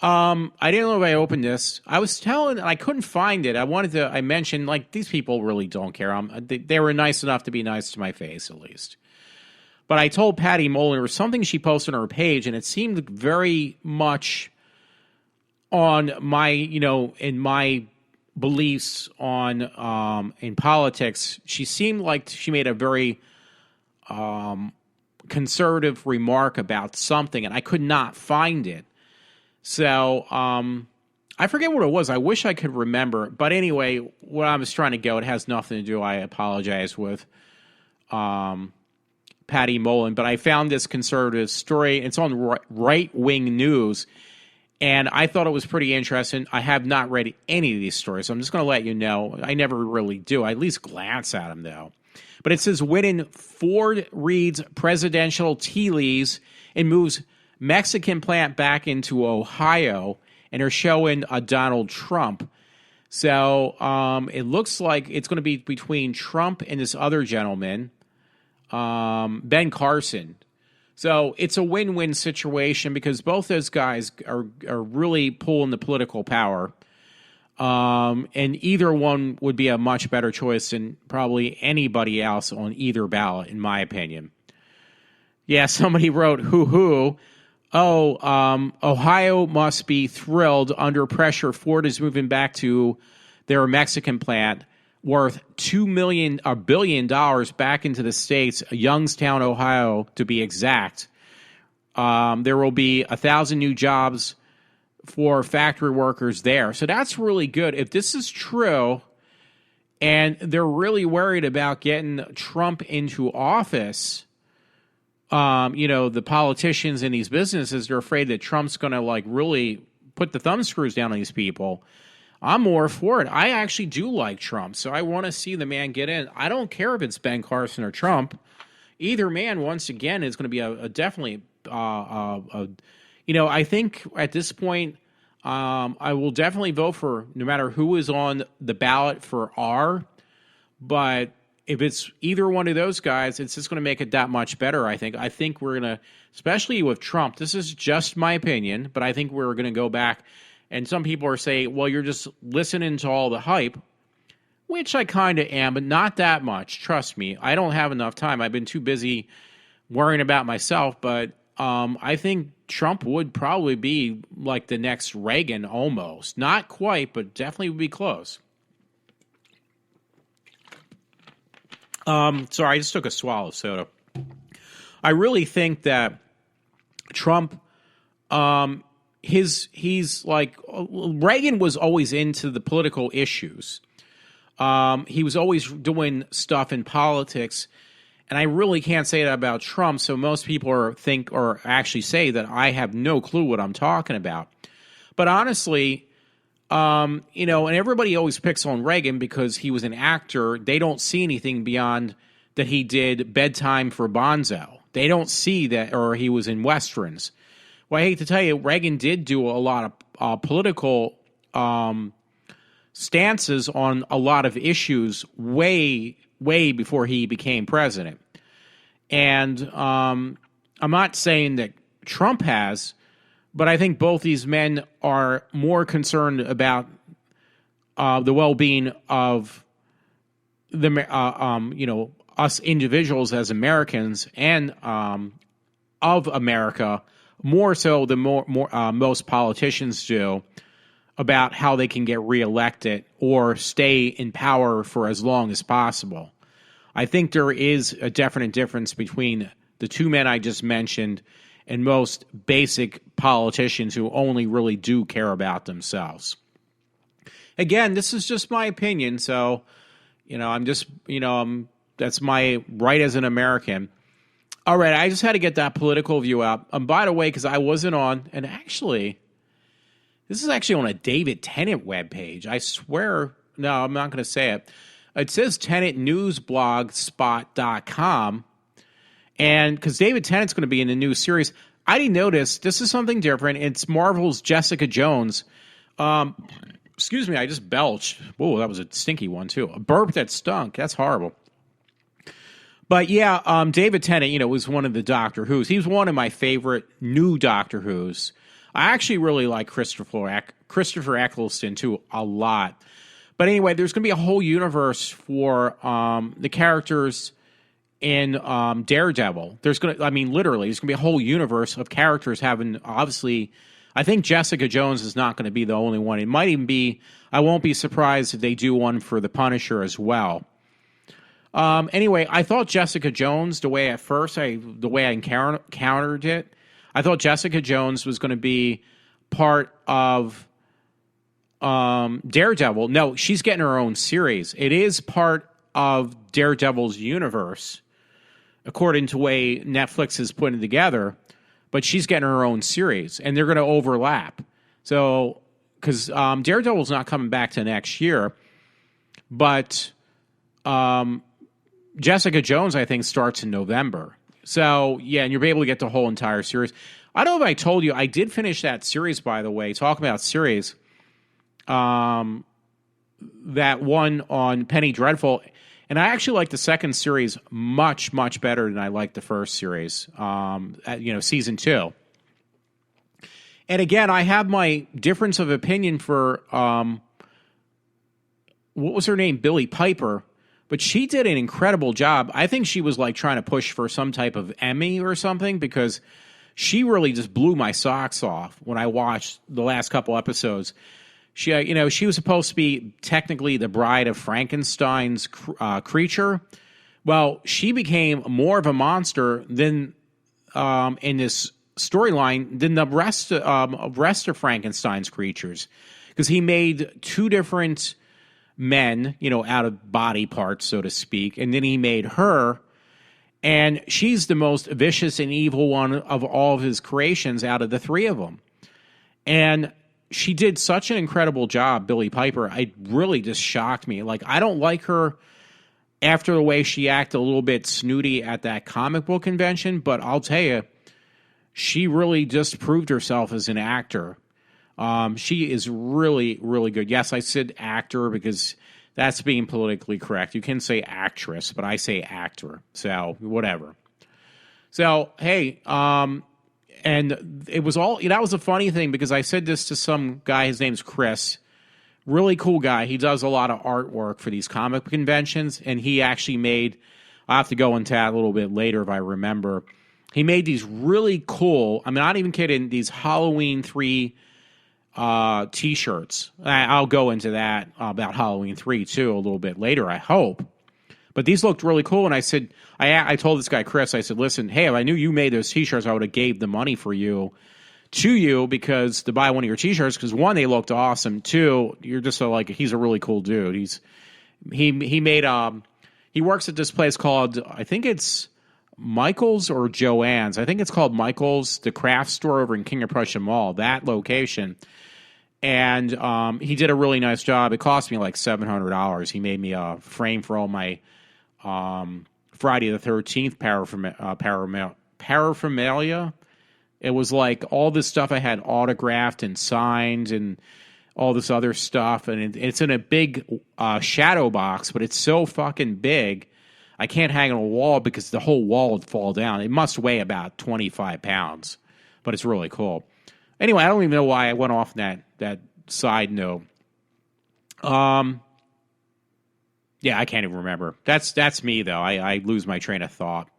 I didn't know if I opened this. I was I couldn't find it. I mentioned, these people really don't care. They were nice enough to be nice to my face, at least. But I told Patty Mullen, there was something she posted on her page, and it seemed very much on my, in my beliefs on, in politics. She seemed like she made a very, conservative remark about something, and I could not find it. So, I forget what it was. I wish I could remember. But anyway, what I was trying to go, it has nothing to do, I apologize, with Patty Mullen. But I found this conservative story. It's on right-wing news, and I thought it was pretty interesting. I have not read any of these stories, so I'm just going to let you know. I never really do. I at least glance at them, though. But it says, when Ford reads presidential tea leaves and moves Mexican plant back into Ohio, and are showing Donald Trump. So it looks like it's going to be between Trump and this other gentleman, Ben Carson. So it's a win-win situation because both those guys are really pulling the political power. And either one would be a much better choice than probably anybody else on either ballot, in my opinion. Yeah, somebody wrote, hoo-hoo. Ohio must be thrilled. Under pressure, Ford is moving back to their Mexican plant worth $1 billion back into the states, Youngstown, Ohio, to be exact. There will be 1,000 new jobs for factory workers there. So that's really good. If this is true, and they're really worried about getting Trump into office, the politicians in these businesses, they're afraid that Trump's going to really put the thumb screws down on these people. I'm more for it. I actually do like Trump, so I want to see the man get in. I don't care if it's Ben Carson or Trump. Either man, once again, is going to be definitely, I think at this point, I will definitely vote for no matter who is on the ballot for R, but if it's either one of those guys, it's just going to make it that much better, I think. I think we're going to, especially with Trump, this is just my opinion, but I think we're going to go back. And some people are saying, well, you're just listening to all the hype, which I kind of am, but not that much. Trust me. I don't have enough time. I've been too busy worrying about myself, but I think Trump would probably be like the next Reagan almost. Not quite, but definitely would be close. Sorry, I just took a swallow of soda. I really think that Trump, he's like, Reagan was always into the political issues. He was always doing stuff in politics, and I really can't say that about Trump. So most people think or actually say that I have no clue what I'm talking about. But honestly, and everybody always picks on Reagan because he was an actor. They don't see anything beyond that he did Bedtime for Bonzo. They don't see that, or he was in Westerns. Well, I hate to tell you, Reagan did do a lot of political stances on a lot of issues way before he became president. And I'm not saying that Trump has, but I think both these men are more concerned about the well-being of the us individuals as Americans and of America more so than most politicians do about how they can get reelected or stay in power for as long as possible. I think there is a definite difference between the two men I just mentioned and most basic politicians who only really do care about themselves. Again, this is just my opinion, so I'm just that's my right as an American. All right, I just had to get that political view out. By the way, because I wasn't on, and actually, this is actually on a David Tennant webpage. I swear, no, I'm not going to say it. It says TennantNewsBlogspot.com, and because David Tennant's going to be in the new series, I didn't notice. This is something different. It's Marvel's Jessica Jones. Excuse me, I just belched. Whoa, that was a stinky one, too. A burp that stunk. That's horrible. But yeah, David Tennant, was one of the Doctor Who's. He was one of my favorite new Doctor Who's. I actually really like Christopher Eccleston, too, a lot. But anyway, there's going to be a whole universe for the characters in Daredevil. Literally, there's going to be a whole universe of characters having, obviously, I think Jessica Jones is not going to be the only one. It might even be, I won't be surprised if they do one for the Punisher as well. Anyway, I thought Jessica Jones, the way I encountered it, I thought Jessica Jones was going to be part of Daredevil. No, she's getting her own series. It is part of Daredevil's universe, according to the way Netflix is putting it together, but she's getting her own series, and they're going to overlap. So, because Daredevil's not coming back to next year, but Jessica Jones, I think, starts in November. So, yeah, and you'll be able to get the whole entire series. I don't know if I told you, I did finish that series, by the way. Talking about series, that one on Penny Dreadful. And I actually like the second series much, much better than I liked the first series, season 2. And again, I have my difference of opinion for, what was her name? Billie Piper. But she did an incredible job. I think she was like trying to push for some type of Emmy or something because she really just blew my socks off when I watched the last couple episodes. She, she was supposed to be technically the bride of Frankenstein's creature. Well, she became more of a monster than in this storyline than the rest of Frankenstein's creatures, because he made two different men, out of body parts, so to speak, and then he made her, and she's the most vicious and evil one of all of his creations out of the three of them. And she did such an incredible job, Billie Piper. It really just shocked me. Like, I don't like her after the way she acted a little bit snooty at that comic book convention, but I'll tell you, she really just proved herself as an actor. She is really, really good. Yes, I said actor because that's being politically correct. You can say actress, but I say actor. So, whatever. So, hey, and it was all, that was a funny thing because I said this to some guy, his name's Chris. Really cool guy. He does a lot of artwork for these comic conventions, and he actually made, I'll have to go into that a little bit later if I remember. He made these really cool, I'm not even kidding, these Halloween 3 T-shirts. I'll go into that about Halloween 3 too a little bit later, I hope. But these looked really cool, and I said, I told this guy Chris, I said, listen, hey, if I knew you made those T-shirts, I would have gave the money for you to you because to buy one of your T-shirts because one, they looked awesome. Two, you're just he's a really cool dude. He made he works at this place called, I think it's Michael's or Joanne's. I think it's called Michael's, the craft store over in King of Prussia Mall, that location. And he did a really nice job. It cost me like $700. He made me a frame for all my Friday the 13th paraphernalia. It was like all this stuff I had autographed and signed and all this other stuff. And it's in a big shadow box, but it's so fucking big. I can't hang it on a wall because the whole wall would fall down. It must weigh about 25 pounds, but it's really cool. Anyway, I don't even know why I went off that side note. Yeah, I can't even remember. That's me though. I lose my train of thought.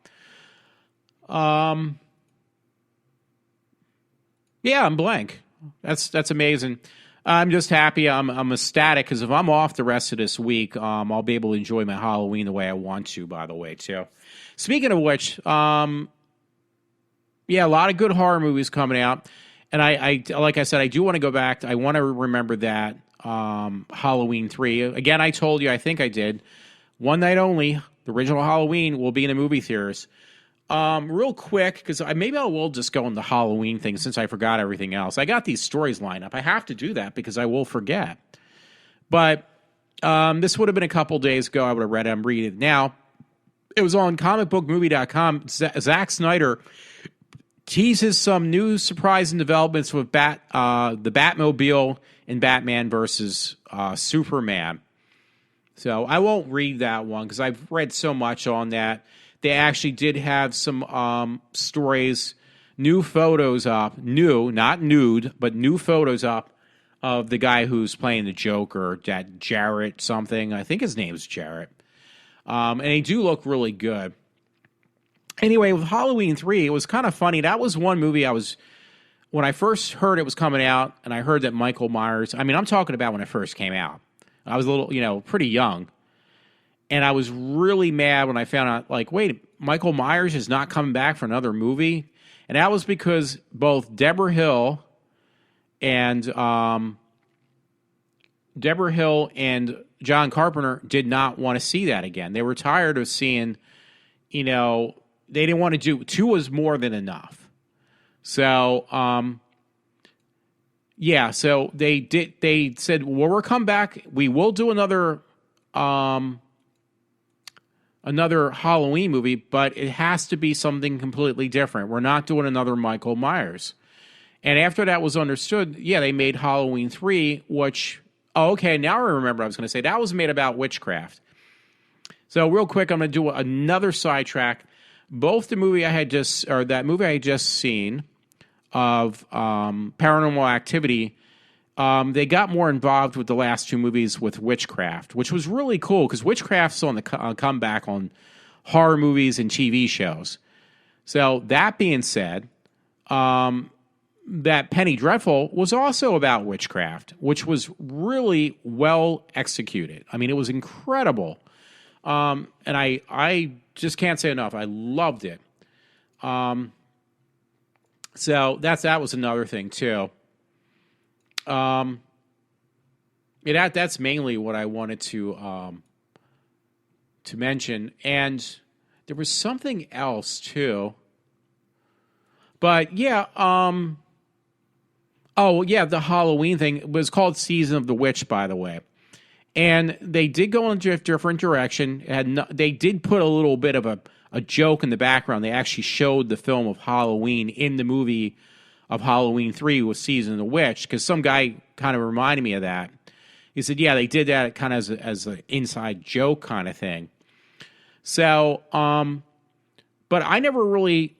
Yeah, I'm blank. That's amazing. I'm just happy. I'm ecstatic because if I'm off the rest of this week, I'll be able to enjoy my Halloween the way I want to. By the way, too. Speaking of which, yeah, a lot of good horror movies coming out, and I like I said, I do want to go back. I want to remember that Halloween 3. Again, I told you, I think I did. One night only. The original Halloween will be in the movie theaters. Real quick, because maybe I will just go on the Halloween thing since I forgot everything else. I got these stories lined up. I have to do that because I will forget. But this would have been a couple days ago. I would have read it. I'm reading it now. It was on comicbookmovie.com. Zack Snyder teases some new surprising developments with the Batmobile in Batman versus Superman. So I won't read that one because I've read so much on that. They actually did have some stories, new photos up, new, not nude, but new photos up of the guy who's playing the Joker, that Jarrett something. I think his name's Jarrett. And they do look really good. Anyway, with Halloween 3, it was kind of funny. That was one movie when I first heard it was coming out, and I heard that Michael Myers, I'm talking about when it first came out. I was a little, pretty young. And I was really mad when I found out, like, wait, Michael Myers is not coming back for another movie? And that was because both Deborah Hill and John Carpenter did not want to see that again. They were tired of seeing, they didn't want to do, 2 was more than enough. So, yeah, so they said, well, we'll come back. We will do another Halloween movie, but it has to be something completely different. We're not doing another Michael Myers. And after that was understood, yeah, they made Halloween 3, which, okay, now I remember I was going to say, that was made about witchcraft. So real quick, I'm going to do another sidetrack. Both that movie I had just seen of Paranormal Activity, they got more involved with the last 2 movies with witchcraft, which was really cool because witchcraft's on the comeback on horror movies and TV shows. So that being said, that Penny Dreadful was also about witchcraft, which was really well executed. It was incredible. And I just can't say enough. I loved it. So that was another thing too. That's mainly what I wanted to mention, and there was something else too. But yeah, the Halloween thing. It was called Season of the Witch, by the way, and they did go in a different direction. They did put a little bit of a joke in the background. They actually showed the film of Halloween in the movie of Halloween 3 with Season of the Witch, because some guy kind of reminded me of that. He said, yeah, they did that kind of as an inside joke kind of thing. So, but I never really,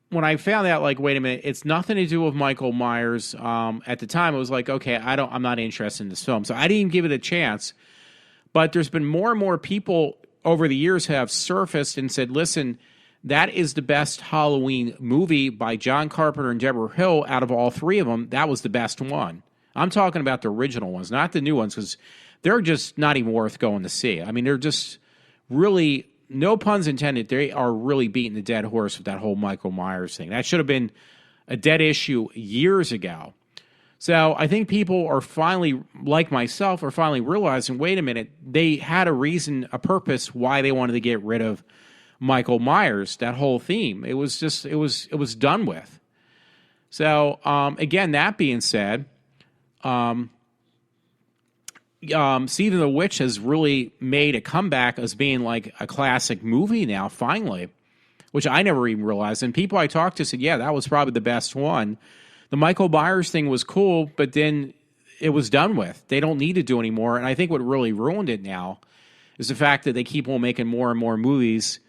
when I found out, like, wait a minute, it's nothing to do with Michael Myers. At the time, it was like, okay, I'm not interested in this film. So I didn't even give it a chance. But there's been more and more people over the years have surfaced and said, listen, that is the best Halloween movie by John Carpenter and Deborah Hill. Out of all 3 of them, that was the best one. I'm talking about the original ones, not the new ones, because they're just not even worth going to see. They're just really, no puns intended, they are really beating the dead horse with that whole Michael Myers thing. That should have been a dead issue years ago. So I think people are finally, like myself, are finally realizing, wait a minute, they had a reason, a purpose why they wanted to get rid of Michael Myers, that whole theme. It was just, it was done with. So, again, that being said, Season of the Witch has really made a comeback as being like a classic movie now, finally, which I never even realized. And people I talked to said, yeah, that was probably the best one. The Michael Myers thing was cool, but then it was done with. They don't need to do anymore. And I think what really ruined it now is the fact that they keep on making more and more movies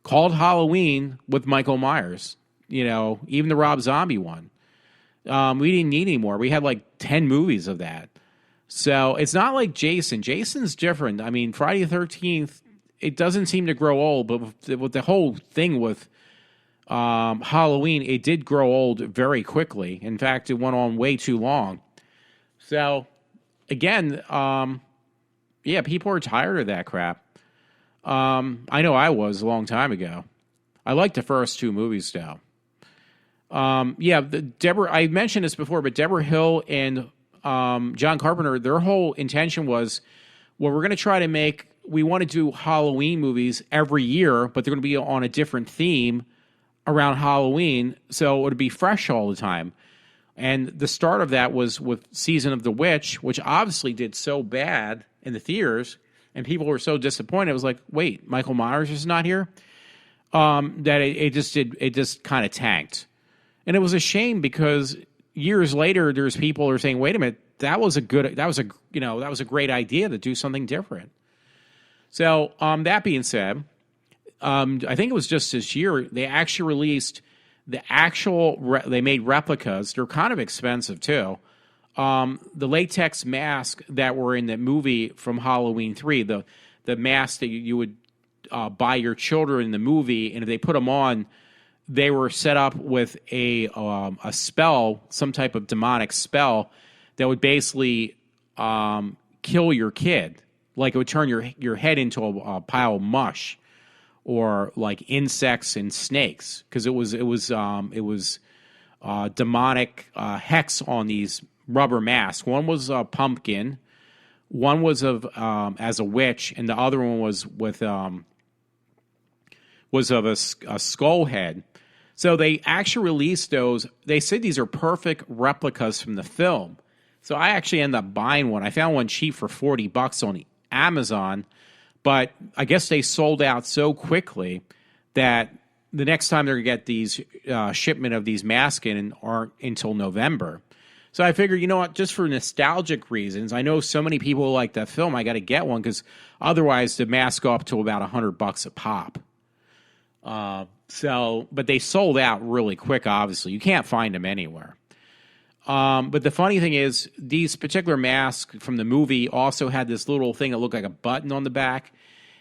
called Halloween with Michael Myers. Even the Rob Zombie one. We didn't need any more. We had like 10 movies of that. So it's not like Jason. Jason's different. I mean, Friday the 13th, it doesn't seem to grow old, but with the whole thing with Halloween, it did grow old very quickly. In fact, it went on way too long. So, again, people are tired of that crap. I know I was a long time ago. I liked the first two movies, though. Deborah, I mentioned this before, but Deborah Hill and John Carpenter, their whole intention was, well, we're going to try to we want to do Halloween movies every year, but they're going to be on a different theme around Halloween, so it would be fresh all the time. And the start of that was with Season of the Witch, which obviously did so bad in the theaters, and people were so disappointed. It was like, wait, Michael Myers is not here? That it just kind of tanked. And it was a shame because years later, there's people who are saying, wait a minute, that was a great idea to do something different. So that being said, I think it was just this year, they actually released they made replicas. They're kind of expensive too. The latex mask that were in the movie from Halloween 3, the mask that you would buy your children in the movie, and if they put them on, they were set up with a spell, some type of demonic spell that would basically kill your kid. Like it would turn your head into a pile of mush, or like insects and snakes, because it was demonic hex on these rubber masks. One was a pumpkin, one was as a witch, and the other one was of a skull head. So they actually released those. They said these are perfect replicas from the film. So I actually ended up buying one. I found one cheap for $40 on Amazon, but I guess they sold out so quickly that the next time they're going to get these shipment of these masks in aren't until November. So I figured, you know what, just for nostalgic reasons, I know so many people like that film, I got to get one because otherwise the masks go up to about $100 a pop. But they sold out really quick, obviously. You can't find them anywhere. But the funny thing is, these particular masks from the movie also had this little thing that looked like a button on the back,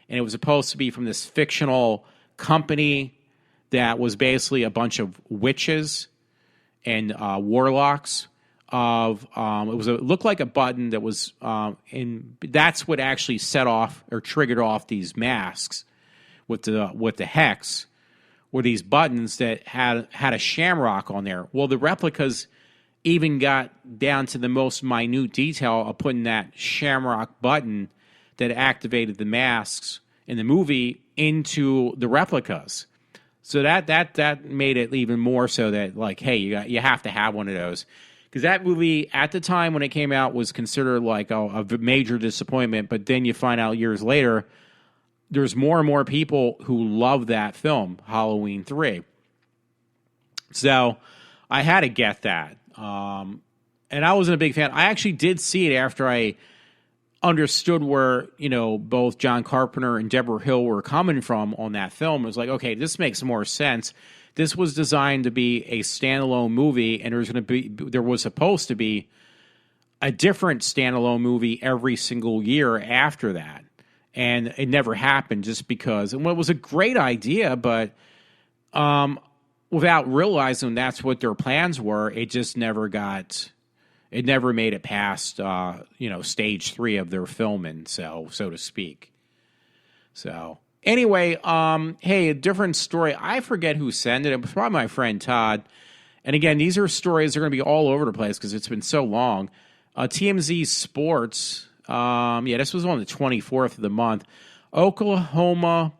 and it was supposed to be from this fictional company that was basically a bunch of witches and warlocks. It looked like a button that was, and that's what actually set off or triggered off these masks with the hex, were these buttons that had a shamrock on there. Well, the replicas even got down to the most minute detail of putting that shamrock button that activated the masks in the movie into the replicas. So that made it even more so that, like, hey, you have to have one of those. Because that movie, at the time when it came out, was considered like a major disappointment. But then you find out years later, there's more and more people who love that film, Halloween 3. So I had to get that. And I wasn't a big fan. I actually did see it after I understood where, both John Carpenter and Deborah Hill were coming from on that film. It was like, okay, this makes more sense. This was designed to be a standalone movie, and there was supposed to be a different standalone movie every single year after that. And it never happened just because, and it was a great idea, but without realizing that's what their plans were, it just never made it past, stage 3 of their filming, so to speak. So anyway, hey, a different story. I forget who sent it. It was probably my friend Todd. And again, these are stories that are going to be all over the place because it's been so long. TMZ Sports, this was on the 24th of the month. Oklahoma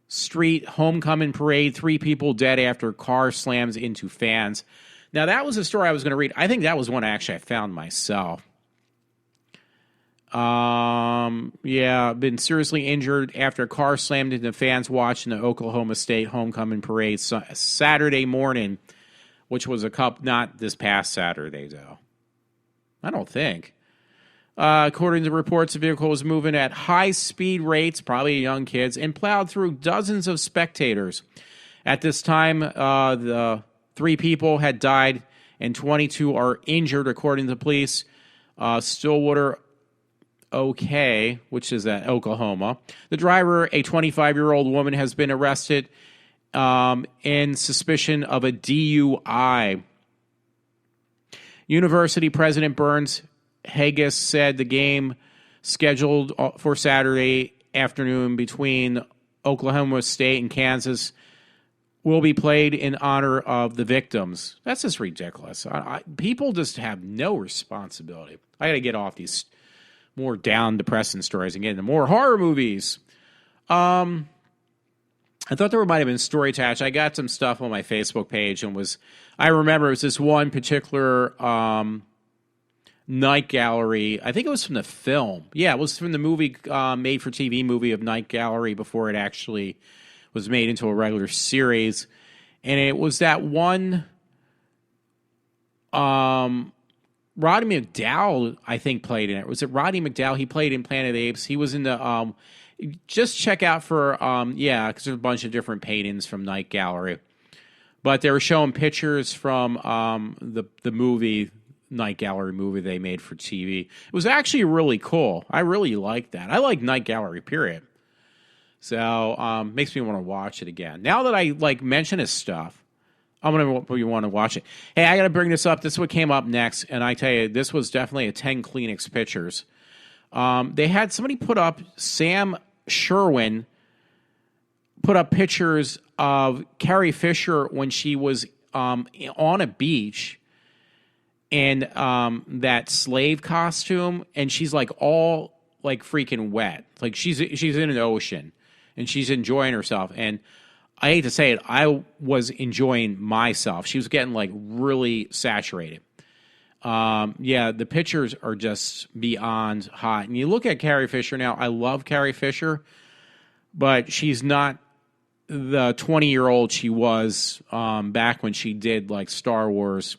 Street homecoming parade, 3 people dead after car slams into fans. Now, that was a story I was going to read. I think that was one I found myself. Been seriously injured after a car slammed into fans watching the Oklahoma State homecoming parade Saturday morning, which was not this past Saturday, though. I don't think. According to reports, the vehicle was moving at high speed rates, probably young kids, and plowed through dozens of spectators. At this time, the 3 people had died and 22 are injured, according to police. Stillwater, OK, which is at Oklahoma. The driver, a 25-year-old woman, has been arrested in suspicion of a DUI. University President Burns Haggis said the game scheduled for Saturday afternoon between Oklahoma State and Kansas will be played in honor of the victims. That's just ridiculous. People just have no responsibility. I got to get off these more down, depressing stories and get into more horror movies. I thought there might have been story attached. I got some stuff on my Facebook page and I remember it was this one particular Night Gallery. I think it was from the film. Yeah, it was from the movie, made-for-TV movie of Night Gallery before it actually was made into a regular series. And it was that one Roddy McDowell, I think, played in it. Was it Roddy McDowell? He played in Planet of the Apes. He was in the... just check out for... because there's a bunch of different paintings from Night Gallery. But they were showing pictures from the movie... Night Gallery movie they made for TV. It was actually really cool. I really liked that. I like Night Gallery, period. So makes me want to watch it again. Now that I mention his stuff, I'm going to want to watch it. Hey, I got to bring this up. This is what came up next, and I tell you, this was definitely a 10 Kleenex pictures. They had somebody put up, Sam Sherwin put up pictures of Carrie Fisher when she was on a beach in that slave costume, and she's all freaking wet. Like she's in an ocean and she's enjoying herself. And I hate to say it, I was enjoying myself. She was getting really saturated. The pictures are just beyond hot. And you look at Carrie Fisher now, I love Carrie Fisher, but she's not the 20-year-old she was back when she did Star Wars.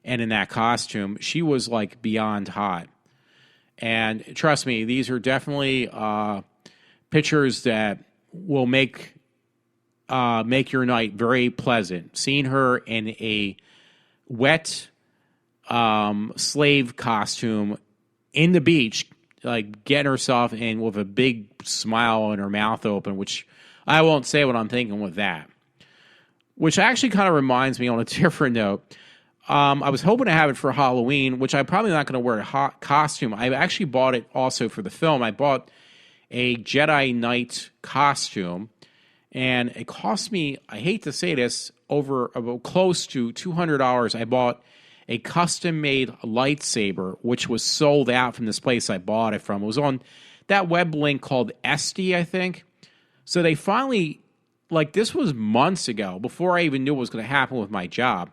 And in that costume, she was beyond hot. And trust me, these are definitely pictures that will make your night very pleasant. Seeing her in a wet slave costume in the beach, getting herself in with a big smile and her mouth open, which I won't say what I'm thinking with that. Which actually kind of reminds me on a different note. I was hoping to have it for Halloween, which I'm probably not going to wear a costume. I actually bought it also for the film. I bought a Jedi Knight costume, and it cost me, I hate to say this, close to $200. I bought a custom-made lightsaber, which was sold out from this place I bought it from. It was on that web link called Esty, I think. So they finally, this was months ago, before I even knew what was going to happen with my job.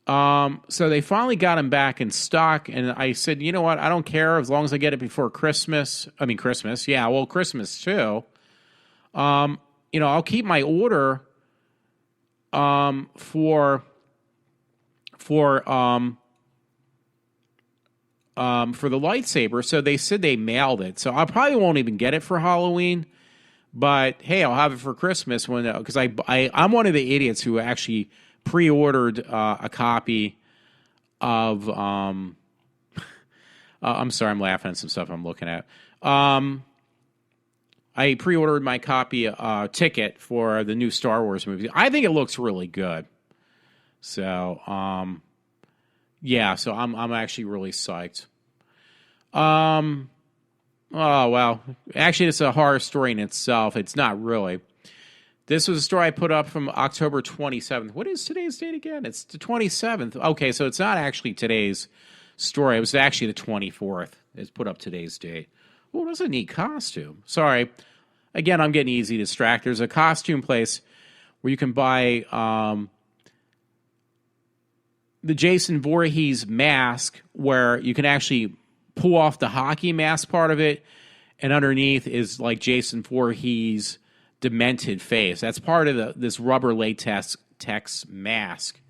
So they finally got him back in stock, and I said, you know what, I don't care as long as I get it before Christmas. I mean, Christmas, yeah, well, Christmas too. I'll keep my order for the lightsaber. So they said they mailed it. So I probably won't even get it for Halloween. But hey, I'll have it for Christmas because I'm one of the idiots who actually pre-ordered a copy of. I'm sorry, I'm laughing at some stuff I'm looking at. I pre-ordered my copy ticket for the new Star Wars movie. I think it looks really good. So, so I'm actually really psyched. Oh, well, actually, it's a horror story in itself. It's not really. This was a story I put up from October 27th. What is today's date again? It's the 27th. Okay, so it's not actually today's story. It was actually the 24th. It's put up today's date. Oh, that's a neat costume. Sorry. Again, I'm getting easy distracted. There's a costume place where you can buy the Jason Voorhees mask, where you can actually pull off the hockey mask part of it, and underneath is Jason Voorhees' demented face. That's part of this rubber latex mask.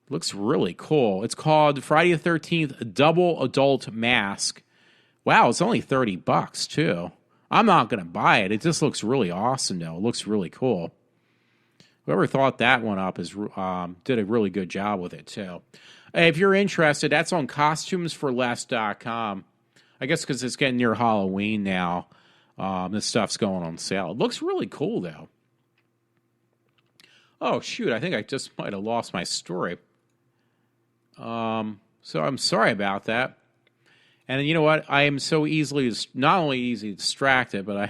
Looks really cool. It's called Friday the 13th Double Adult Mask. Wow, it's only $30 too. I'm not going to buy it. It just looks really awesome though. It looks really cool. Whoever thought that one up did a really good job with it too. Hey, if you're interested, that's on costumesforless.com. I guess because it's getting near Halloween now. This stuff's going on sale. It looks really cool though. Oh shoot, I think I just might have lost my story. So I'm sorry about that. And you know what? I am so not only easily distracted, but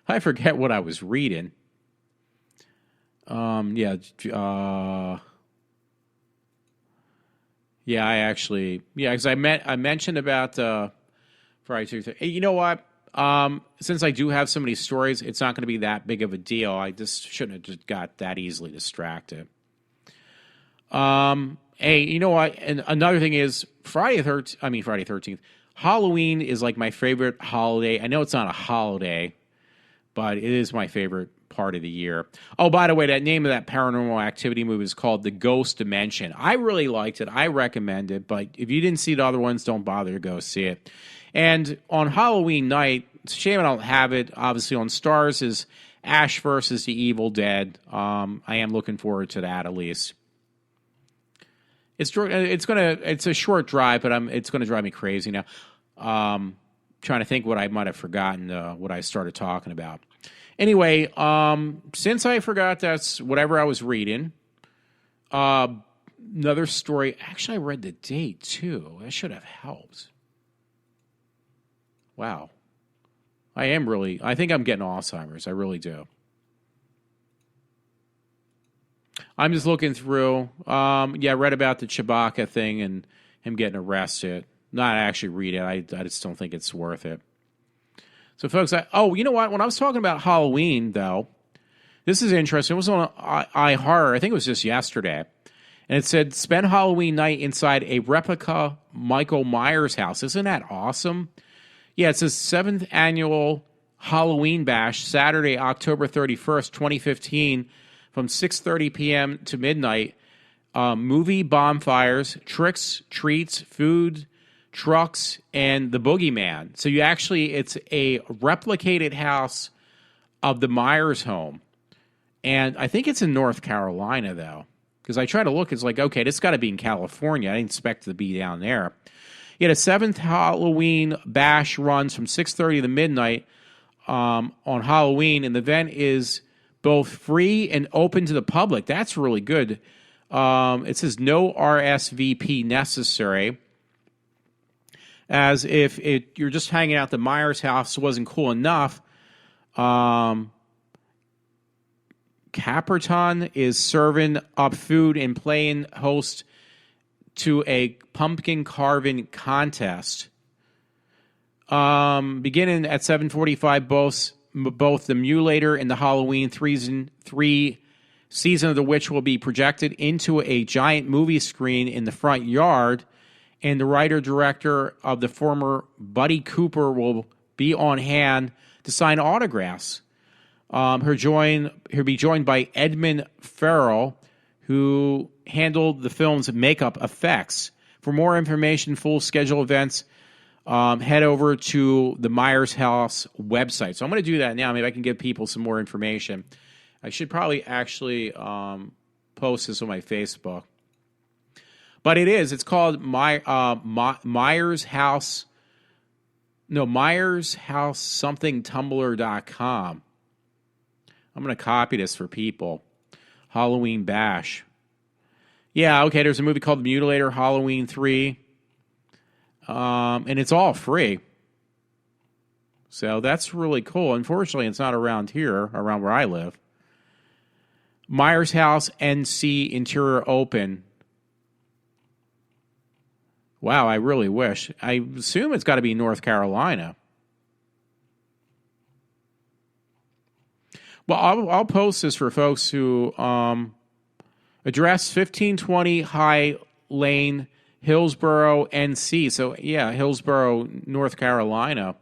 I forget what I was reading. Because I mentioned about Friday 2. You know what? Since I do have so many stories, it's not going to be that big of a deal. I just shouldn't have just got that easily distracted. Hey, you know what? And another thing is Friday 13th. Halloween is like my favorite holiday. I know it's not a holiday, but it is my favorite part of the year. Oh, by the way, that name of that Paranormal Activity movie is called The Ghost Dimension. I really liked it. I recommend it, but if you didn't see the other ones, don't bother to go see it. And on Halloween night, it's a shame I don't have it. Obviously, on Stars is Ash versus the Evil Dead. I am looking forward to that at least. It's a short drive, but it's gonna drive me crazy now. Trying to think what I might have forgotten what I started talking about. Anyway, since I forgot that's whatever I was reading, another story. Actually, I read the date too. That should have helped. Wow. I think I'm getting Alzheimer's. I really do. I'm just looking through. I read about the Chewbacca thing and him getting arrested. Not actually read it. I just don't think it's worth it. So, folks, you know what? When I was talking about Halloween, though, this is interesting. It was on iHorror. I think it was just yesterday. And it said, spend Halloween night inside a replica Michael Myers house. Isn't that awesome? Yeah, it says 7th annual Halloween Bash, Saturday, October 31st, 2015, from 6:30 p.m. to midnight. Movie bonfires, tricks, treats, food, trucks, and the boogeyman. So it's a replicated house of the Myers home. And I think it's in North Carolina, though. Because I try to look, it's like, okay, this got to be in California. I didn't expect it to be down there. Yet a 7th Halloween bash runs from 6:30 to midnight on Halloween, and the event is both free and open to the public. That's really good. It says no RSVP necessary, as if you're just hanging out at the Myers house wasn't cool enough. Caperton is serving up food and playing host to a pumpkin carving contest. Beginning at 7:45, both the Mutilator and the Halloween 3 season of the witch will be projected into a giant movie screen in the front yard, and the writer-director of the former Buddy Cooper will be on hand to sign autographs. He'll be joined by Edmund Farrell, who handled the film's makeup effects. For more information, full schedule events, head over to the Myers House website. So I'm going to do that now. Maybe I can give people some more information. I should probably actually post this on my Facebook. But it's called Myers House. No, Myers House something Tumblr.com. I'm going to copy this for people. Halloween Bash. Yeah, okay, there's a movie called The Mutilator, Halloween 3. And it's all free. So that's really cool. Unfortunately, it's not around here, around where I live. Myers House, NC, interior open. Wow, I really wish. I assume it's got to be North Carolina. Well, I'll post this for folks who address 1520 High Lane, Hillsborough, NC. So, yeah, Hillsborough, North Carolina.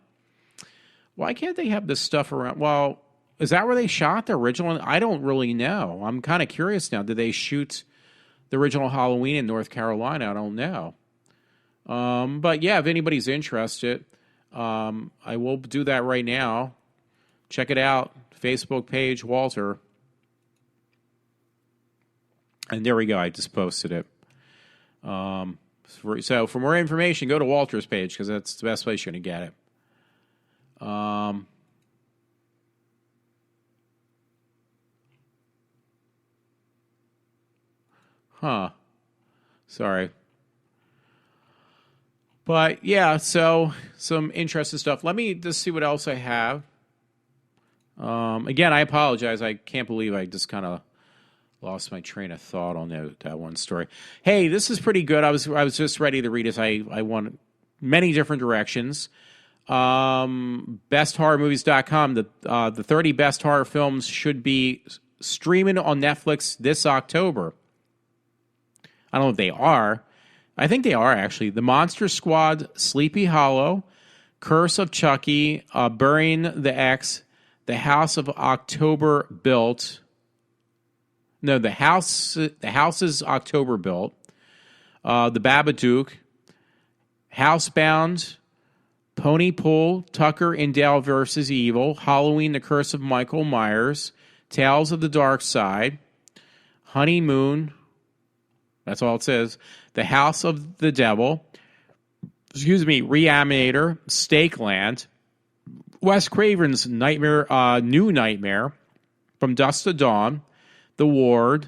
Why can't they have this stuff around? Well, is that where they shot the original one? I don't really know. I'm kind of curious now. Did they shoot the original Halloween in North Carolina. I don't know. But yeah, if anybody's interested, I will do that right now. Check it out. Facebook page, Walter. And there we go. I just posted it. So for more information, go to Walter's page because that's the best place you're going to get it. Sorry. But yeah, so some interesting stuff. Let me just see what else I have. Again, I apologize. I can't believe I just kind of lost my train of thought on that one story. Hey, this is pretty good. I was just ready to read this. I went many different directions. BestHorrorMovies.com. The 30 best horror films should be streaming on Netflix this October. I don't know if they are. I think they are, actually. The Monster Squad, Sleepy Hollow, Curse of Chucky, Burying the X, The House of October Built. No, the house is October Built. The Babadook, Housebound, Pony Pool, Tucker and Dale versus Evil, Halloween: The Curse of Michael Myers, Tales of the Dark Side, Honeymoon. That's all it says. The House of the Devil. Reanimator, Stakeland, Wes Craven's New Nightmare, From Dusk to Dawn, The Ward,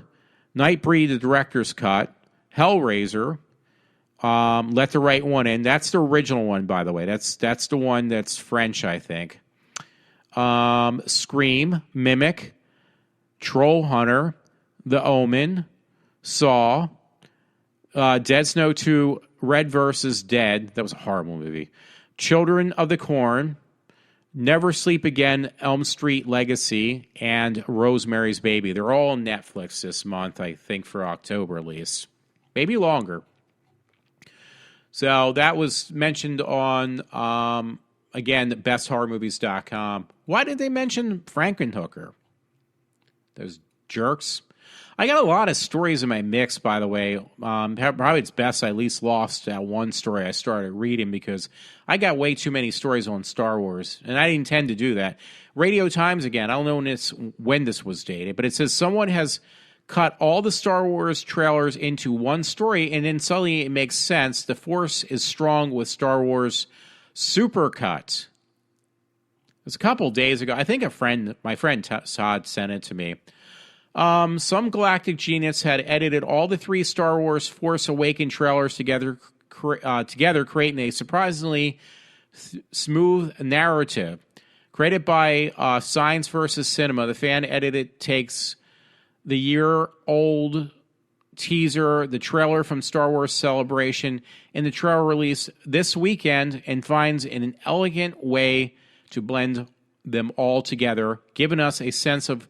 Nightbreed, the director's cut, Hellraiser, Let the Right One In. That's the original one, by the way. That's the one that's French, I think. Scream, Mimic, Troll Hunter, The Omen, Saw, Dead Snow 2, Red vs. Dead. That was a horrible movie. Children of the Corn, Never Sleep Again, Elm Street Legacy, and Rosemary's Baby. They're all on Netflix this month, I think, for October at least. Maybe longer. So that was mentioned on, again, besthorrormovies.com. Why did they mention Frankenhooker? Those jerks. I got a lot of stories in my mix, by the way. Probably it's best I at least lost that one story I started reading because I got way too many stories on Star Wars, and I didn't intend to do that. Radio Times, again, I don't know when this was dated, but it says someone has cut all the Star Wars trailers into one story, and then suddenly it makes sense. The Force is strong with Star Wars Supercut. It was a couple days ago. I think my friend Todd sent it to me. Some galactic genius had edited all the 3 Star Wars Force Awakens trailers together, creating a surprisingly smooth narrative. Created by Science vs. Cinema, the fan edited takes the year-old teaser, the trailer from Star Wars Celebration, and the trailer release this weekend, and finds an elegant way to blend them all together, giving us a sense of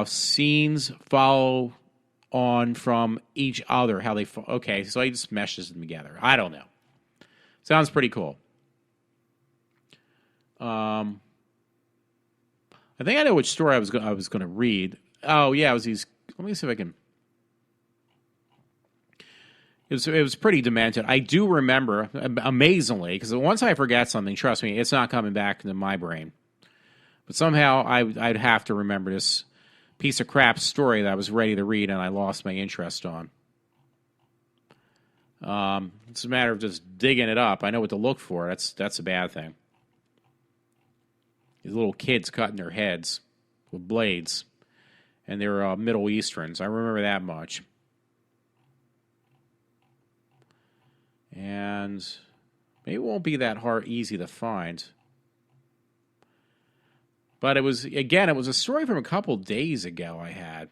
scenes follow on from each other. Okay, so he just meshes them together. I don't know. Sounds pretty cool. I think I know which story I was going to read. Oh yeah, it was these. Let me see if I can. It was pretty demented. I do remember amazingly because once I forget something, trust me, it's not coming back into my brain. But somehow I'd have to remember this piece of crap story that I was ready to read and I lost my interest on. It's a matter of just digging it up. I know what to look for. That's a bad thing. These little kids cutting their heads with blades, and they're Middle Easterns. I remember that much. And maybe it won't be that easy to find. But it was a story from a couple days ago I had.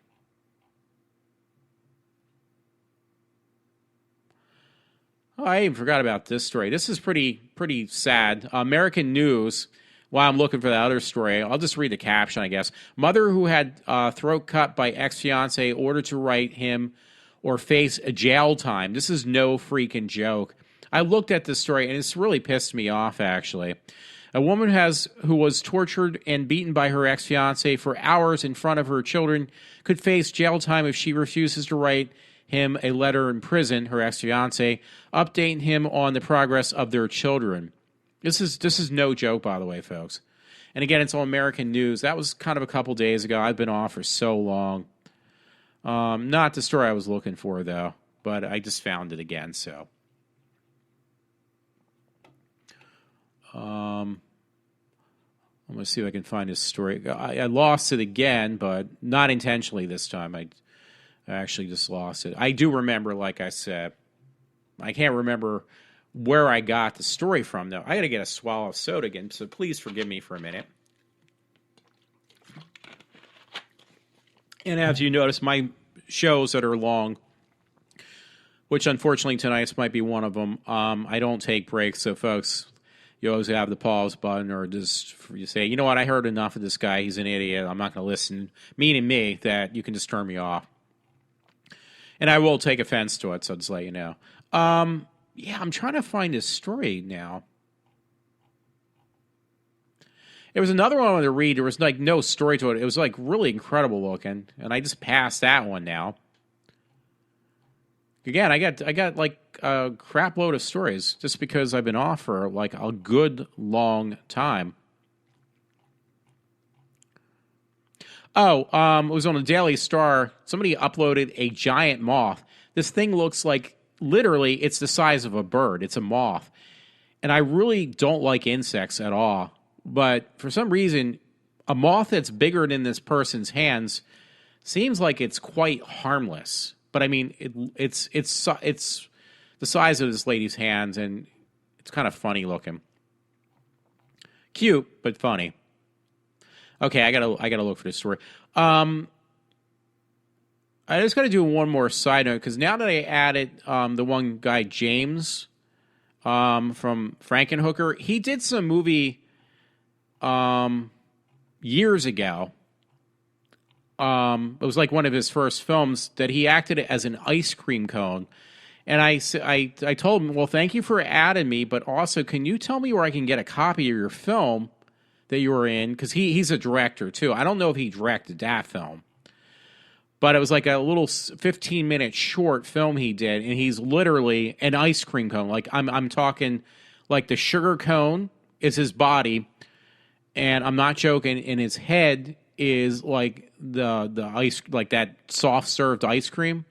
Oh, I even forgot about this story. This is pretty sad. American News, while I'm looking for that other story, I'll just read the caption, I guess. Mother who had throat cut by ex-fiancé ordered to write him or face a jail time. This is no freaking joke. I looked at this story, and it's really pissed me off, actually. A woman who was tortured and beaten by her ex-fiancé for hours in front of her children could face jail time if she refuses to write him a letter in prison, her ex-fiance, updating him on the progress of their children. This is no joke, by the way, folks. And again, it's on American News. That was kind of a couple days ago. I've been off for so long. Not the story I was looking for, though, but I just found it again, so. I'm going to see if I can find this story. I lost it again, but not intentionally this time. I actually just lost it. I do remember, like I said. I can't remember where I got the story from, though. I got to get a swallow of soda again, so please forgive me for a minute. And as you notice, my shows that are long, which unfortunately tonight's might be one of them, I don't take breaks. So, folks, you always have the pause button, or just you say, you know what, I heard enough of this guy. He's an idiot. I'm not going to listen. Meaning me, that you can just turn me off. And I will take offense to it, so just let you know. Yeah, I'm trying to find this story now. There was another one I wanted to read. There was like no story to it. It was like really incredible looking, and I just passed that one now. Again, I got like a crap load of stories just because I've been off for like a good long time. Oh, it was on the Daily Star. Somebody uploaded a giant moth. This thing looks like, literally, it's the size of a bird. It's a moth. And I really don't like insects at all. But for some reason, a moth that's bigger than this person's hands seems like it's quite harmless. But I mean, it's the size of this lady's hands, and it's kind of funny looking. Cute, but funny. Okay, I gotta look for this story. I just got to do one more side note, because now that I added the one guy, James, from Frankenhooker, he did some movie years ago. It was like one of his first films that he acted as an ice cream cone. And I told him, well, thank you for adding me, but also, can you tell me where I can get a copy of your film that you were in? Because he's a director, too. I don't know if he directed that film. But it was like a little 15-minute short film he did, and he's literally an ice cream cone. Like I'm talking, like the sugar cone is his body, and I'm not joking. And his head is like the ice, like that soft served ice cream.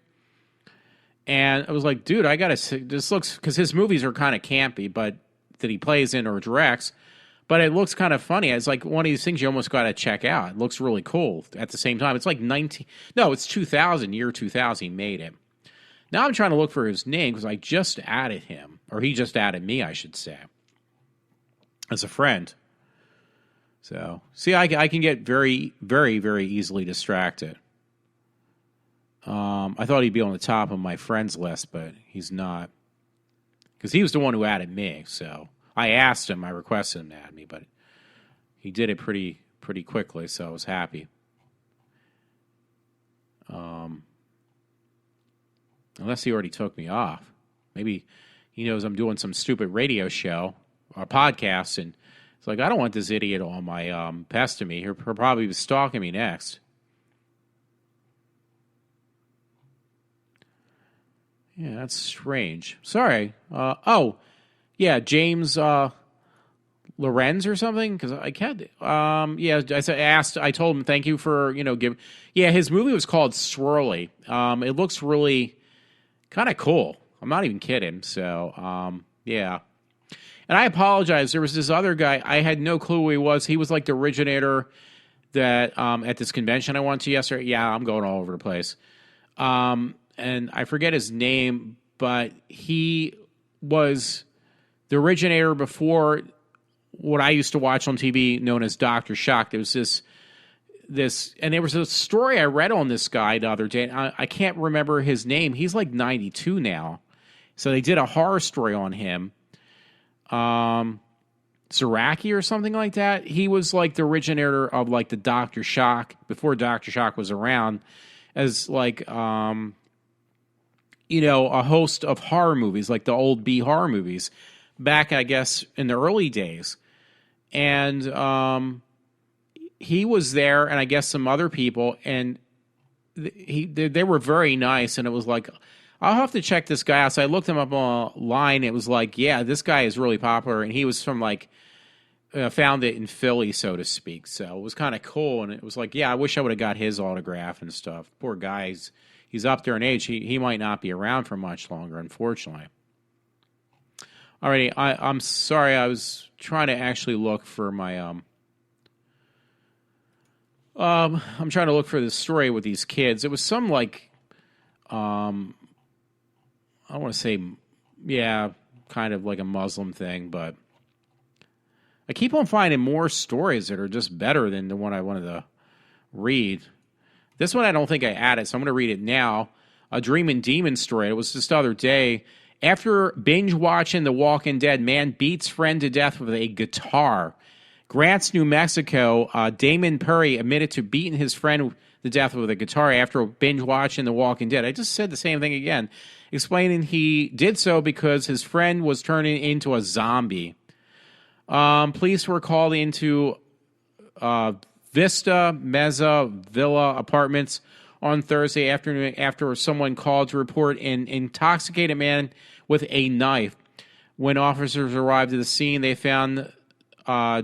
And I was like, dude, I gotta see. This looks, because his movies are kind of campy, but that he plays in or directs. But it looks kind of funny. It's like one of these things you almost got to check out. It looks really cool at the same time. It's like it's 2000, year 2000 he made it. Now I'm trying to look for his name because I just added him. Or he just added me, I should say. As a friend. So, see, I can get very, very, very easily distracted. I thought he'd be on the top of my friends list, but he's not. Because he was the one who added me, so... I asked him, I requested him to add me, but he did it pretty quickly, so I was happy. Unless he already took me off. Maybe he knows I'm doing some stupid radio show or podcast, and it's like, I don't want this idiot on my pest me. He'll probably be stalking me next. Yeah, that's strange. Sorry. Yeah, James Lorenz or something, because I can't. I told him thank you for giving. Yeah, his movie was called Swirly. It looks really kind of cool. I'm not even kidding. So yeah, and I apologize. There was this other guy. I had no clue who he was. He was like the originator that at this convention I went to yesterday. Yeah, I'm going all over the place. And I forget his name, but he was the originator before what I used to watch on TV known as Dr. Shock. There was this, and there was a story I read on this guy the other day. I can't remember his name. He's like 92 now. So they did a horror story on him. Zaraki or something like that. He was like the originator of like the Dr. Shock before Dr. Shock was around as like, a host of horror movies, like the old B horror movies. Back, I guess, in the early days. And he was there, and I guess some other people, and they were very nice, and it was like, I'll have to check this guy out. So I looked him up online. It was like, yeah, this guy is really popular, and he was from like found it in Philly, so to speak. So it was kind of cool, and it was like, yeah, I wish I would have got his autograph and stuff. Poor guy, he's up there in age. He might not be around for much longer, unfortunately. Alrighty, I'm sorry. I was trying to actually look for my I'm trying to look for this story with these kids. It was some like I want to say, yeah, kind of like a Muslim thing, but I keep on finding more stories that are just better than the one I wanted to read. This one I don't think I added, so I'm going to read it now. A Dreamin' Demon story. It was just the other day. After binge watching The Walking Dead, man beats friend to death with a guitar. Grants, New Mexico, Damon Perry admitted to beating his friend to death with a guitar after binge watching The Walking Dead. I just said the same thing again, explaining he did so because his friend was turning into a zombie. Police were called into Vista Mesa Villa Apartments on Thursday afternoon after someone called to report an intoxicated man with a knife. When officers arrived at the scene, they found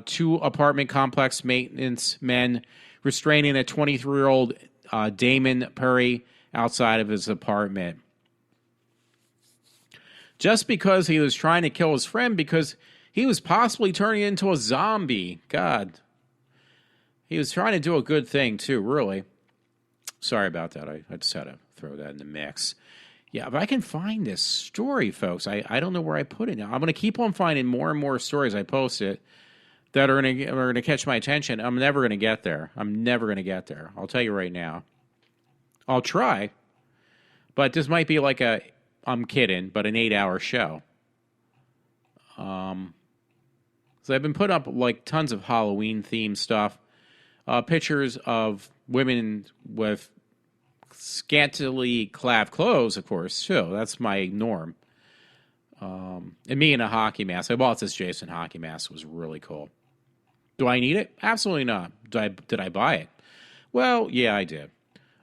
two apartment complex maintenance men restraining a 23-year-old Damon Perry outside of his apartment. Just because he was trying to kill his friend because he was possibly turning into a zombie. God. He was trying to do a good thing, too, really. Sorry about that. I just had to throw that in the mix. Yeah, if I can find this story, folks, I don't know where I put it now. I'm going to keep on finding more and more stories I post it that are going to catch my attention. I'm never going to get there. I'm never going to get there. I'll tell you right now. I'll try, but this might be like I'm kidding, but an 8-hour show. So I've been putting up like tons of Halloween themed stuff. Pictures of women with scantily clad clothes, of course, too. That's my norm. And me in a hockey mask. I bought this Jason hockey mask. It was really cool. Do I need it? Absolutely not. Did I buy it? Well, yeah, I did.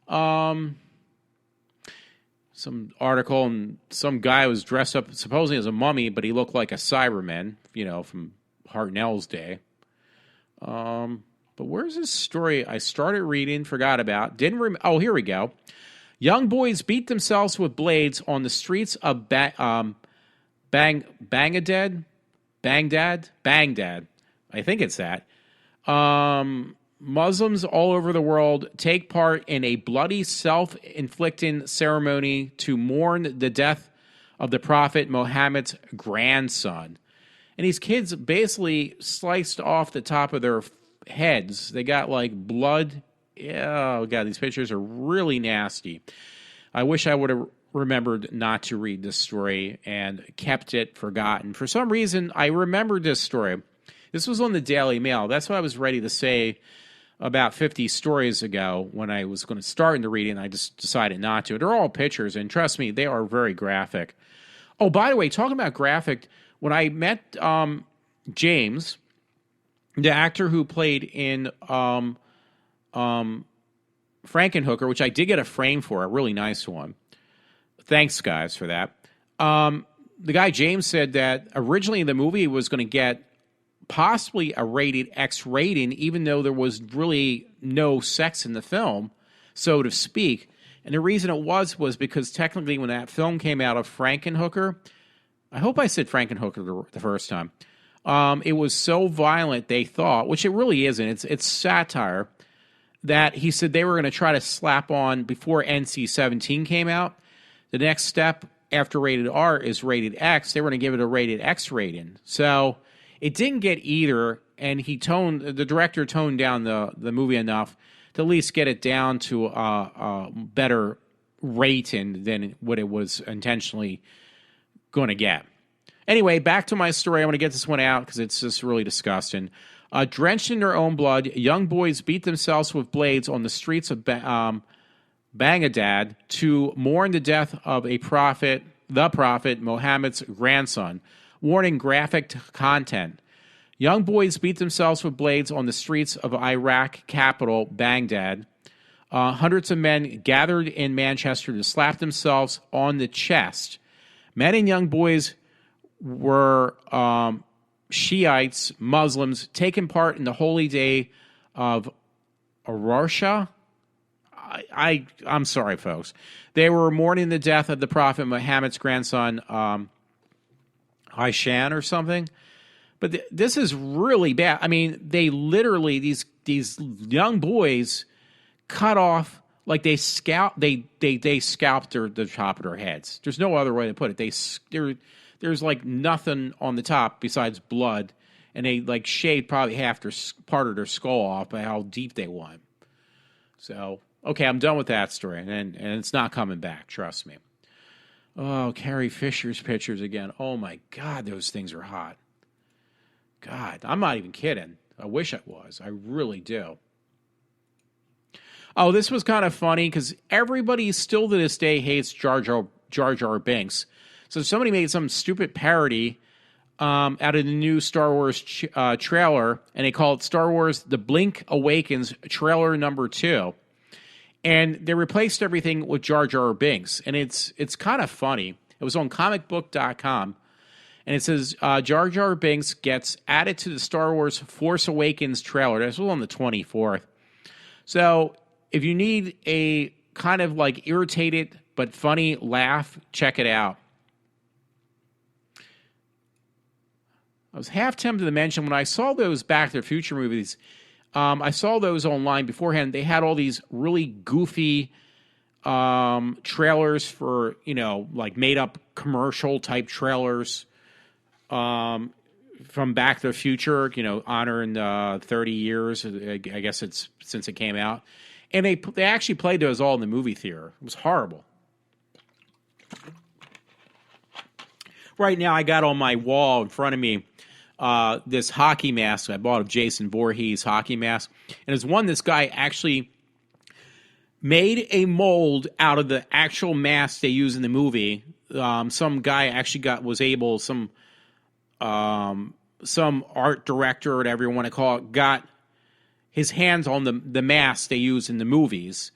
Some article, and some guy was dressed up supposedly as a mummy, but he looked like a Cyberman, from Hartnell's day. But where's this story I started reading, forgot about, oh, here we go. Young boys beat themselves with blades on the streets of Baghdad. I think it's that. Muslims all over the world take part in a bloody self-inflicting ceremony to mourn the death of the Prophet Muhammad's grandson. And these kids basically sliced off the top of their heads. They got like blood. Oh, God, these pictures are really nasty. I wish I would have remembered not to read this story and kept it forgotten. For some reason, I remembered this story. This was on the Daily Mail. That's what I was ready to say about 50 stories ago when I was going to start in the reading. I just decided not to. They're all pictures, and trust me, they are very graphic. Oh, by the way, talking about graphic, when I met James, the actor who played in Frankenhooker, which I did get a frame for, a really nice one. Thanks, guys, for that. The guy, James, said that originally the movie was going to get possibly a rated X rating, even though there was really no sex in the film, so to speak. And the reason it was because technically when that film came out of Frankenhooker, I hope I said Frankenhooker the first time, it was so violent, they thought, which it really isn't, it's satire, that he said they were going to try to slap on before NC-17 came out. The next step after rated R is rated X. They were going to give it a rated X rating. So it didn't get either, and the director toned down the movie enough to at least get it down to a better rating than what it was intentionally going to get. Anyway, back to my story. I want to get this one out because it's just really disgusting. Drenched in their own blood, young boys beat themselves with blades on the streets of Baghdad to mourn the death of the Prophet Muhammad's grandson, warning graphic content. Young boys beat themselves with blades on the streets of Iraq capital, Baghdad. Hundreds of men gathered in Manchester to slap themselves on the chest. Men and young boys were Shiites, Muslims, taking part in the holy day of Arosha. I'm sorry, folks. They were mourning the death of the Prophet Muhammad's grandson, Aishan or something. But this is really bad. I mean, they literally, these young boys cut off, like they scalped the top of their heads. There's no other way to put it. There's like nothing on the top besides blood, and they like shaved probably half part of their skull off by how deep they went. So, okay, I'm done with that story, and it's not coming back, trust me. Oh, Carrie Fisher's pictures again. Oh my God, those things are hot. God, I'm not even kidding. I wish I was. I really do. Oh, this was kind of funny because everybody still to this day hates Jar Jar Binks. So somebody made some stupid parody out of the new Star Wars trailer, and they call it Star Wars The Blink Awakens trailer number 2. And they replaced everything with Jar Jar Binks, and it's kind of funny. It was on comicbook.com, and it says Jar Jar Binks gets added to the Star Wars Force Awakens trailer. This was on the 24th. So if you need a kind of like irritated but funny laugh, check it out. I was half tempted to mention when I saw those Back to the Future movies, I saw those online beforehand. They had all these really goofy trailers for, like made-up commercial-type trailers from Back to the Future, honoring 30 years, I guess it's since it came out. And they actually played those all in the movie theater. It was horrible. Right now, I got on my wall in front of me this hockey mask I bought of Jason Voorhees hockey mask. And it's one this guy actually made a mold out of the actual mask they use in the movie. Some guy actually some art director or whatever you want to call it, got his hands on the mask they use in the movies,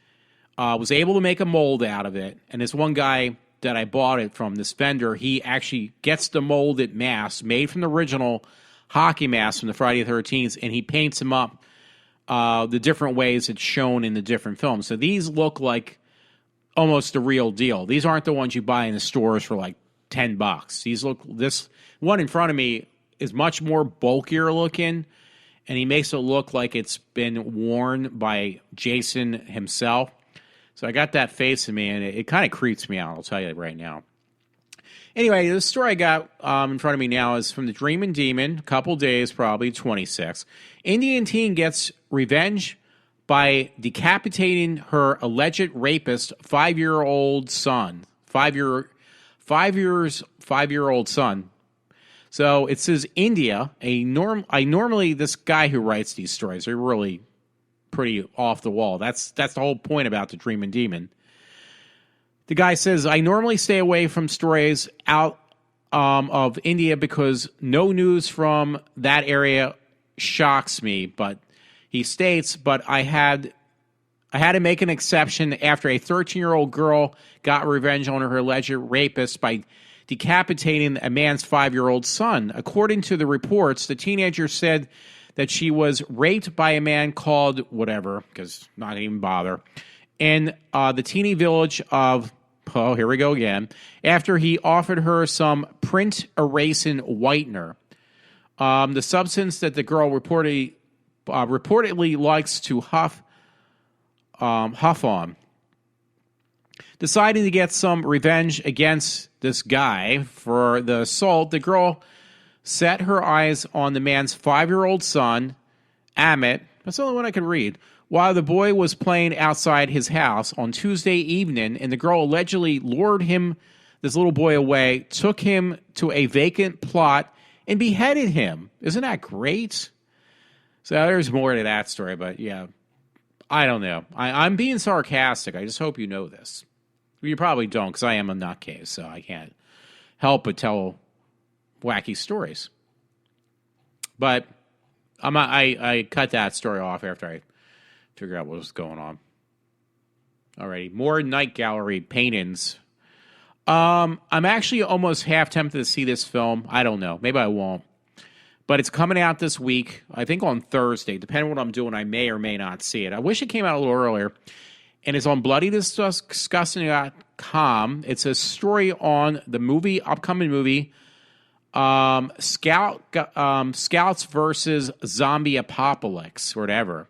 was able to make a mold out of it. And this one guy that I bought it from, this vendor, he actually gets the molded mask made from the original hockey mask from the Friday the 13th, and he paints them up the different ways it's shown in the different films. So these look like almost the real deal. These aren't the ones you buy in the stores for like $10. This one in front of me is much more bulkier looking, and he makes it look like it's been worn by Jason himself. So I got that face in me, and it kind of creeps me out, I'll tell you right now. Anyway, the story I got in front of me now is from the Dreamin' Demon, a couple days, probably 26. Indian teen gets revenge by decapitating her alleged rapist 5-year-old son. 5-year-old son. So it says India. Normally this guy who writes these stories, they're really pretty off the wall. That's the whole point about the Dreamin' Demon. The guy says, I normally stay away from stories out of India because no news from that area shocks me. But he states, but I had to make an exception after a 13-year-old girl got revenge on her alleged rapist by decapitating a man's 5-year-old son. According to the reports, the teenager said that she was raped by a man called whatever, because not even bother, in the teeny village of, oh, here we go again, after he offered her some print erasing whitener. The substance that the girl reportedly likes to huff on. Deciding to get some revenge against this guy for the assault, the girl set her eyes on the man's 5-year-old son, Amit, that's the only one I could read, while the boy was playing outside his house on Tuesday evening, and the girl allegedly lured this little boy away, took him to a vacant plot, and beheaded him. Isn't that great? So there's more to that story, but yeah, I don't know. I'm being sarcastic. I just hope you know this. You probably don't, because I am a nutcase, so I can't help but tell wacky stories. But I cut that story off after I figured out what was going on. Alrighty, more Night Gallery paintings. I'm actually almost half tempted to see this film. I don't know. Maybe I won't. But it's coming out this week, I think on Thursday. Depending on what I'm doing, I may or may not see it. I wish it came out a little earlier. And it's on bloodydisgusting.com. It's a story on the upcoming movie, Scouts versus Zombie Apocalypse, or whatever.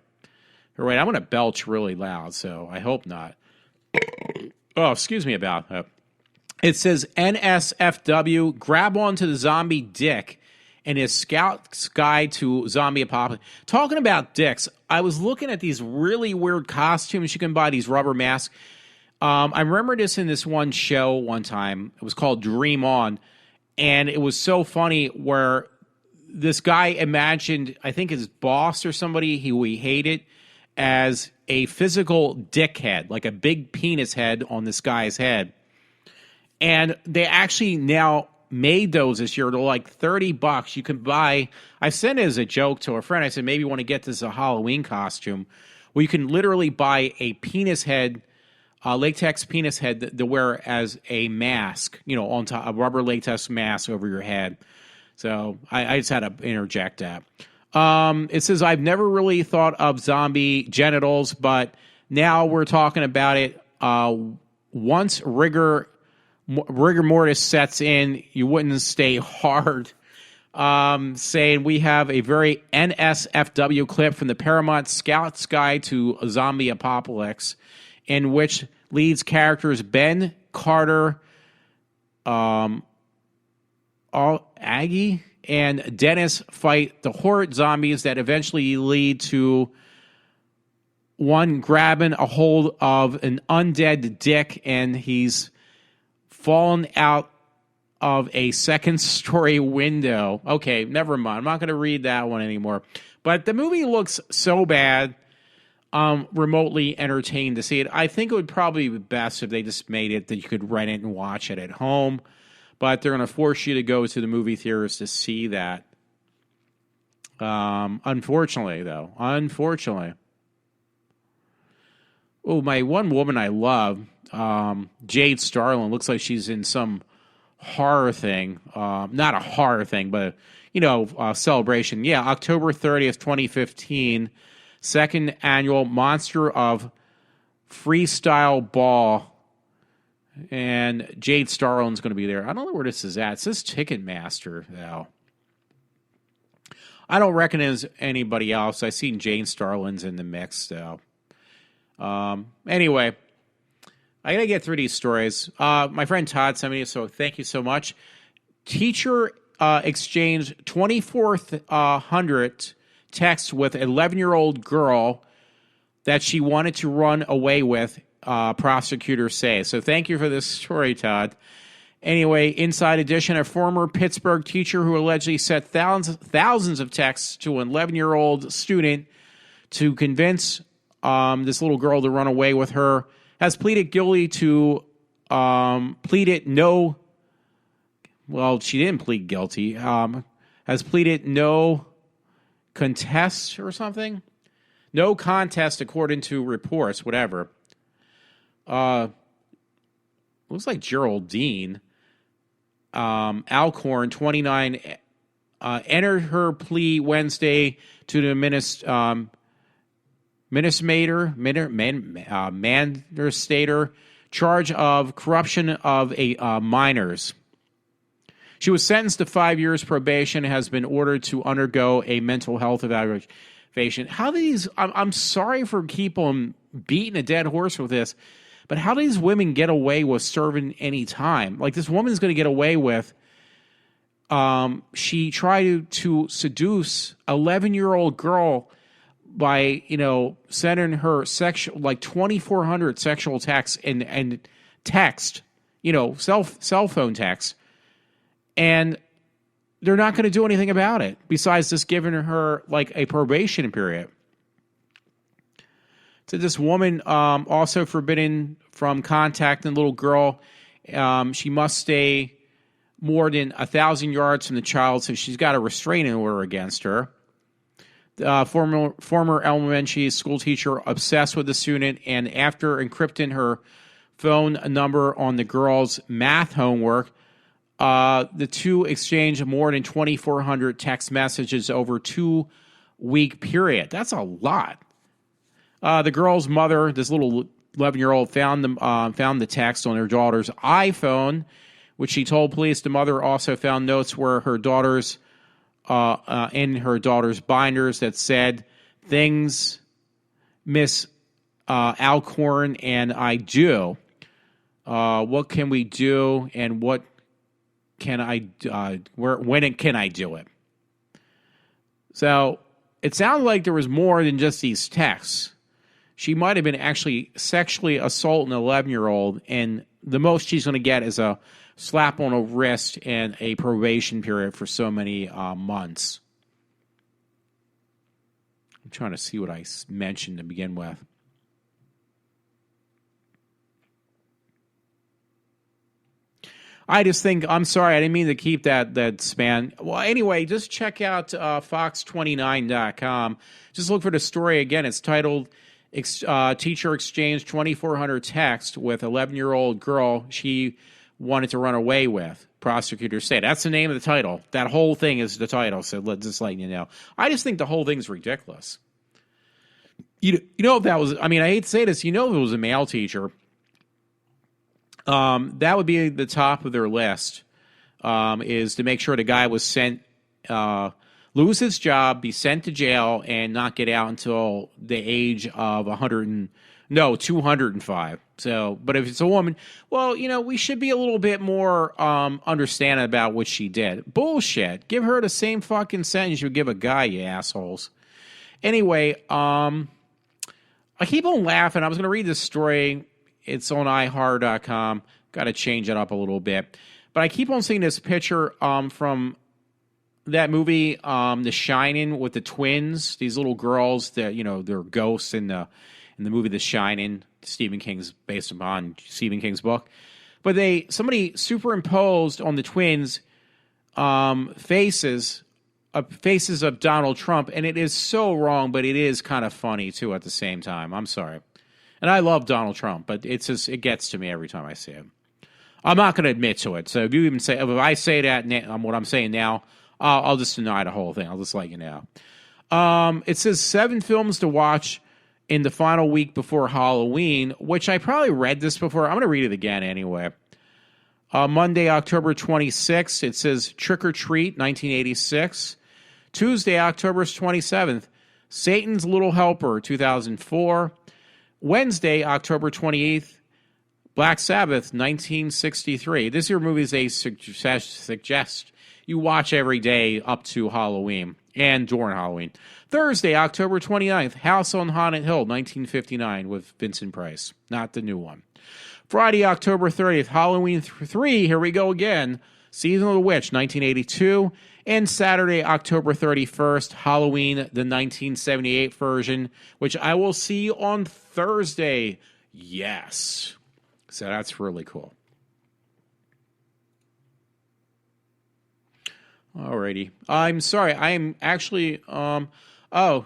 All right, I'm going to belch really loud, so I hope not. Oh, excuse me about that. It says NSFW, grab onto the zombie dick and his scout's guide to zombie apocalypse. Talking about dicks, I was looking at these really weird costumes you can buy, these rubber masks. I remember this in this one show one time. It was called Dream On. And it was so funny where this guy imagined, I think his boss or somebody who he hated, as a physical dickhead, like a big penis head on this guy's head. And they actually now made those this year. They're like $30. You can buy. I sent it as a joke to a friend. I said, maybe you want to get this as a Halloween costume, where you can literally buy a penis head, latex penis head to wear as a mask, on top, a rubber latex mask over your head. So I just had to interject that. It says, I've never really thought of zombie genitals, but now we're talking about it. Once rigor mortis sets in, you wouldn't stay hard. Saying we have a very NSFW clip from the Paramount Scout's Guide to Zombie Apocalypse, in which leads characters Ben, Carter, Aggie, and Dennis fight the horrid zombies that eventually lead to one grabbing a hold of an undead dick, and he's fallen out of a second-story window. Okay, never mind. I'm not going to read that one anymore. But the movie looks so bad, remotely entertained to see it. I think it would probably be best if they just made it that you could rent it and watch it at home. But they're going to force you to go to the movie theaters to see that. Unfortunately, though. Unfortunately. Oh, my one woman I love, Jade Starlin, looks like she's in some horror thing. Not a horror thing, but, celebration. Yeah, October 30th, 2015. Second annual Monster of Freestyle Ball. And Jade Starlin's going to be there. I don't know where this is at. It says Ticketmaster, though. I don't recognize anybody else. I've seen Jade Starlin's in the mix, though. Anyway, I got to get through these stories. My friend Todd sent me, so thank you so much. Teacher exchanged 2,400 texts with an 11-year-old girl that she wanted to run away with, prosecutors say. So thank you for this story, Todd. Anyway, Inside Edition, a former Pittsburgh teacher who allegedly sent thousands of texts to an 11-year-old student to convince this little girl to run away with her, has pleaded guilty to no. Well, she didn't plead guilty. Has pleaded no contest or something. No contest, according to reports. Whatever. Looks like Geraldine Alcorn, 29, entered her plea Wednesday to the Manderstater charge of corruption of minors. She was sentenced to 5 years probation and has been ordered to undergo a mental health evaluation. How these? I'm sorry for keep on beating a dead horse with this, but how do these women get away with serving any time? Like, this woman's going to get away with. She tried to seduce an 11-year-old girl by, sending her sexual, 2,400 sexual texts and text, cell phone text. And they're not going to do anything about it besides just giving her a probation period. So this woman also forbidden from contacting the little girl. She must stay more than 1,000 yards from the child, so she's got a restraining order against her. former elementary school teacher obsessed with the student, and after encrypting her phone number on the girl's math homework, the two exchanged more than 2,400 text messages over a 2-week period. That's a lot. The girl's mother, this little 11-year-old, found the text on her daughter's iPhone, which she told police. The mother also found notes where her daughter's in her daughter's binders that said things Miss Alcorn and I do. What can we do, and what can I when can I do it? So it sounded like there was more than just these texts. She might have been actually sexually assaulting an 11-year-old, and the most she's going to get is a slap on a wrist and a probation period for so many months. I'm trying to see what I mentioned to begin with. I just think, I'm sorry, I didn't mean to keep that span. Well, anyway, just check out fox29.com. Just look for the story again. It's titled, Teacher Exchanged 2,400 Texts with 11-year-old Girl She Wanted to Run Away With. Prosecutors say. That's the name of the title. That whole thing is the title, so just letting you know. I just think the whole thing's ridiculous. You know, if that was, I mean, I hate to say this, if it was a male teacher, that would be the top of their list, is to make sure the guy was sent, lose his job, be sent to jail, and not get out until the age of 205. So, but if it's a woman, well, we should be a little bit more understanding about what she did. Bullshit. Give her the same fucking sentence you would give a guy, you assholes. Anyway, I keep on laughing. I was going to read this story. It's on iHorror.com. Got to change it up a little bit. But I keep on seeing this picture from that movie, The Shining, with the twins. These little girls that, they're ghosts in the movie The Shining. Stephen King's based upon Stephen King's book. But somebody superimposed on the twins faces of Donald Trump, and it is so wrong, but it is kind of funny too at the same time. I'm sorry. And I love Donald Trump, but it gets to me every time I see him. I'm not going to admit to it. So if I say that, what I'm saying now, I'll just deny the whole thing. I'll just let you know. It says 7 films to watch in the final week before Halloween, which I probably read this before. I'm going to read it again anyway. Monday, October 26th, it says Trick or Treat, 1986. Tuesday, October 27th, Satan's Little Helper, 2004. Wednesday, October 28th, Black Sabbath, 1963. These are movies they suggest you watch every day up to Halloween and during Halloween. Thursday, October 29th, House on Haunted Hill, 1959, with Vincent Price. Not the new one. Friday, October 30th, Halloween 3, here we go again, Season of the Witch, 1982. And Saturday, October 31st, Halloween, the 1978 version, which I will see on Thursday. Yes. So that's really cool. Alrighty. I'm sorry. I am actually, hey, I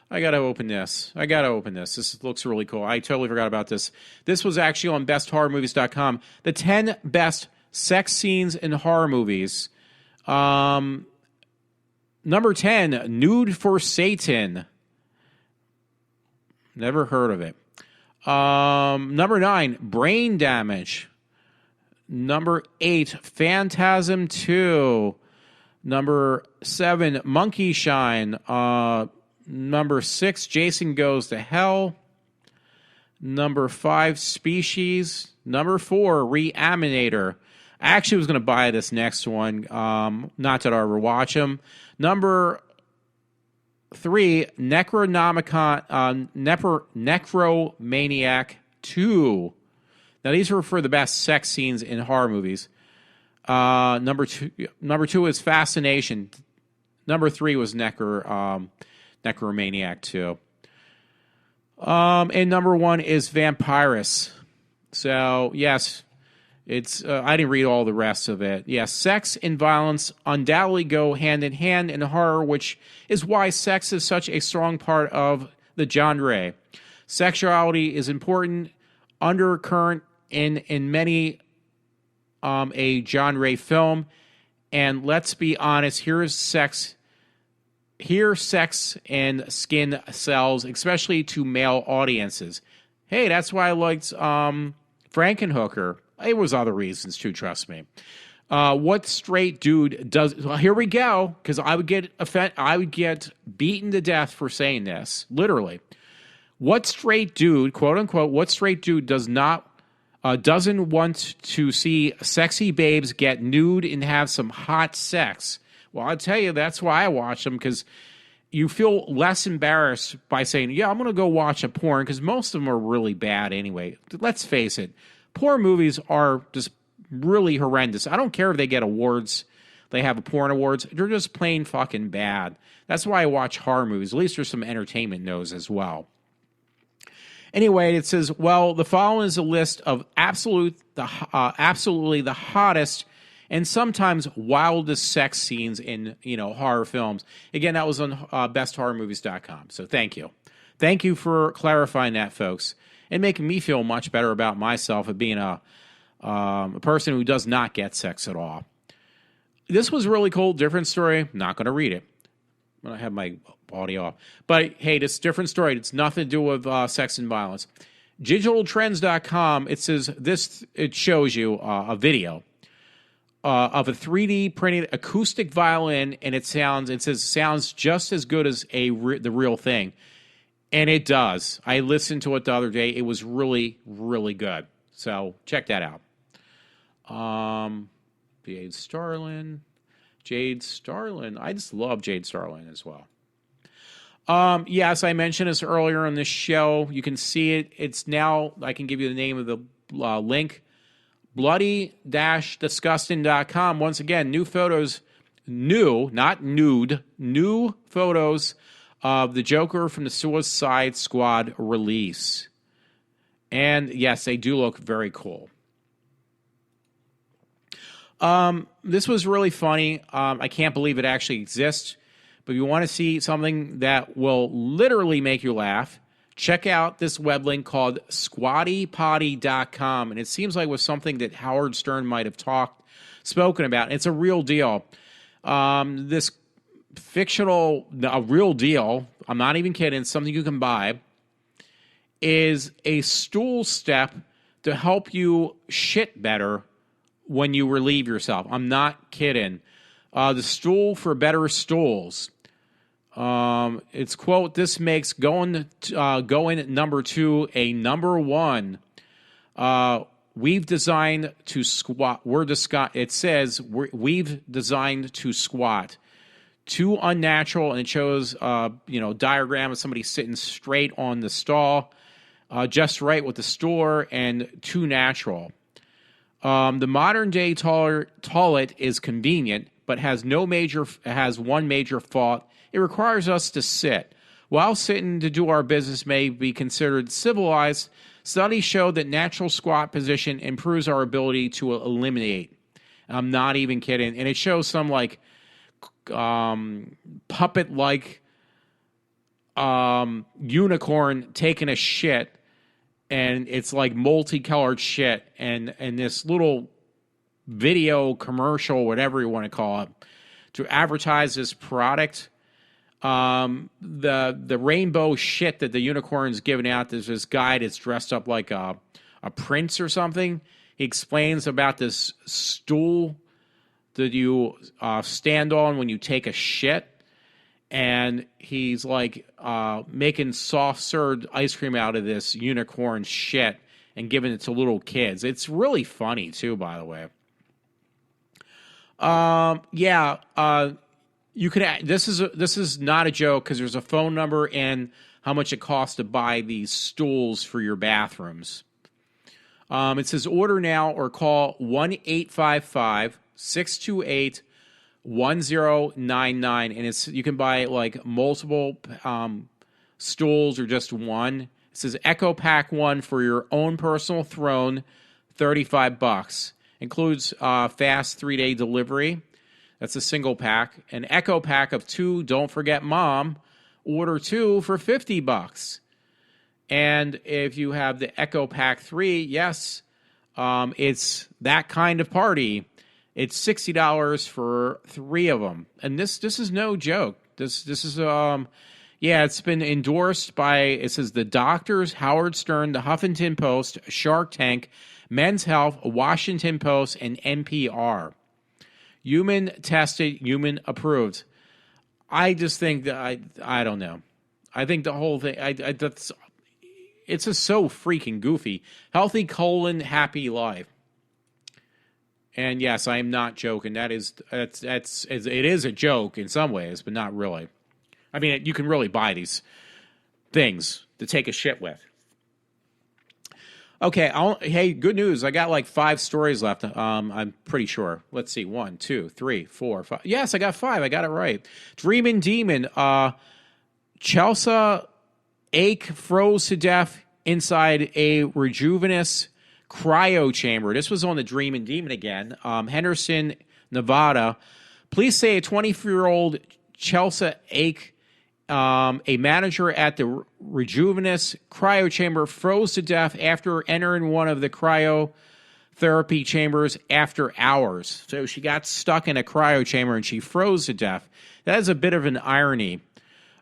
gotta open this. This looks really cool. I totally forgot about this. This was actually on besthorrormovies.com. The 10 best sex scenes in horror movies. Number 10, Nude for Satan. Never heard of it. Number 9, Brain Damage. Number 8, Phantasm 2. Number 7, Monkey Shine. Number 6, Jason Goes to Hell. Number 5, Species. Number 4, Reanimator. I actually was going to buy this next one. Not that I ever watch them. Number 3, Necromaniac 2. Now, these were for the best sex scenes in horror movies. Number 2 is Fascination. Number 3 was Necromaniac 2. And number 1 is Vampirus. So, yes, It's I didn't read all the rest of it. Yeah, sex and violence undoubtedly go hand in hand in horror, which is why sex is such a strong part of the genre. Sexuality is important undercurrent in many a genre film, and let's be honest, here sex and skin sells, especially to male audiences. Hey, that's why I liked Frankenhooker. There was other reasons too, trust me. What straight dude does? Well, here we go, because I would get beaten to death for saying this. Literally, what straight dude, quote unquote, what straight dude doesn't want to see sexy babes get nude and have some hot sex? Well, I'll tell you, that's why I watch them, because you feel less embarrassed by saying, yeah, I'm going to go watch a porn, because most of them are really bad anyway. Let's face it. Porn movies are just really horrendous. I don't care if they get awards. They have porn awards. They're just plain fucking bad. That's why I watch horror movies. At least there's some entertainment in those as well. Anyway, it says, well, the following is a list of absolutely the hottest and sometimes wildest sex scenes in, horror films. Again, that was on besthorrormovies.com. So thank you. Thank you for clarifying that, folks, and making me feel much better about myself of being a person who does not get sex at all. This was really cool. Different story. Not going to read it. I have my audio off. But hey, this different story. It's nothing to do with sex and violence. Digitaltrends.com, it shows you a video of a 3D printed acoustic violin, and it sounds just as good as the real thing. And it does. I listened to it the other day. It was really, really good. So check that out. Jade Starlin. I just love Jade Starlin as well. Yes, I mentioned this earlier in this show. You can see it. It's now, I can give you the name of the link. bloody-disgusting.com. Once again, new photos, not nude, new photos of the Joker from the Suicide Squad release. And yes, they do look very cool. This was really funny. I can't believe it actually exists. But if you want to see something that will literally make you laugh, check out this web link called squattypotty.com. And it seems like it was something that Howard Stern might have spoken about. It's a real deal. This a real deal, I'm not even kidding, something you can buy, is a stool step to help you shit better when you relieve yourself. I'm not kidding. The stool for better stools. It's, quote, this makes going number 2 a number 1. We've designed to squat. It says we've designed to squat. Too unnatural, and it shows diagram of somebody sitting straight on the stall, just right with the stool, and too natural. The modern day toilet is convenient, but has one major fault. It requires us to sit. While sitting to do our business may be considered civilized, studies show that natural squat position improves our ability to eliminate. I'm not even kidding. And it shows some puppet-like unicorn taking a shit, and it's like multicolored shit, and this little video commercial, whatever you want to call it, to advertise this product. The rainbow shit that the unicorn's giving out. There's this guy that's dressed up like a prince or something. He explains about this stool that you stand on when you take a shit, and he's like making soft-served ice cream out of this unicorn shit and giving it to little kids. It's really funny too, by the way. You can. This is not a joke, because there's a phone number and how much it costs to buy these stools for your bathrooms. It says order now or call 1-855-628-1099, and you can buy like multiple stools or just one. It says Echo Pack 1 for your own personal throne, $35. Includes fast 3-day delivery. That's a single pack. An Echo pack of 2. Don't forget mom. Order 2 for $50. And if you have the Echo Pack 3, yes, it's that kind of party. It's $60 for 3 of them. And this is no joke. This is it's been endorsed by, it says, the Doctors, Howard Stern, the Huffington Post, Shark Tank, Men's Health, Washington Post, and NPR. Human tested, human approved. I just think that I don't know. I think the whole thing it's just so freaking goofy. Healthy colon happy life. And yes, I am not joking. It is a joke in some ways, but not really. I mean, you can really buy these things to take a shit with. Okay, hey, good news. I got like 5 stories left. I'm pretty sure. Let's see. 1, 2, 3, 4, 5. Yes, I got 5. I got it right. Dreamin' Demon. Chelsea Ake froze to death inside a Rejuvenous cryo chamber. This was on the Dreamin' Demon again. Henderson, Nevada. Police say a 24-year-old Chelsea Ake, a manager at the Rejuvenous cryo chamber, froze to death after entering one of the cryotherapy chambers after hours. So she got stuck in a cryo chamber and she froze to death. That is a bit of an irony.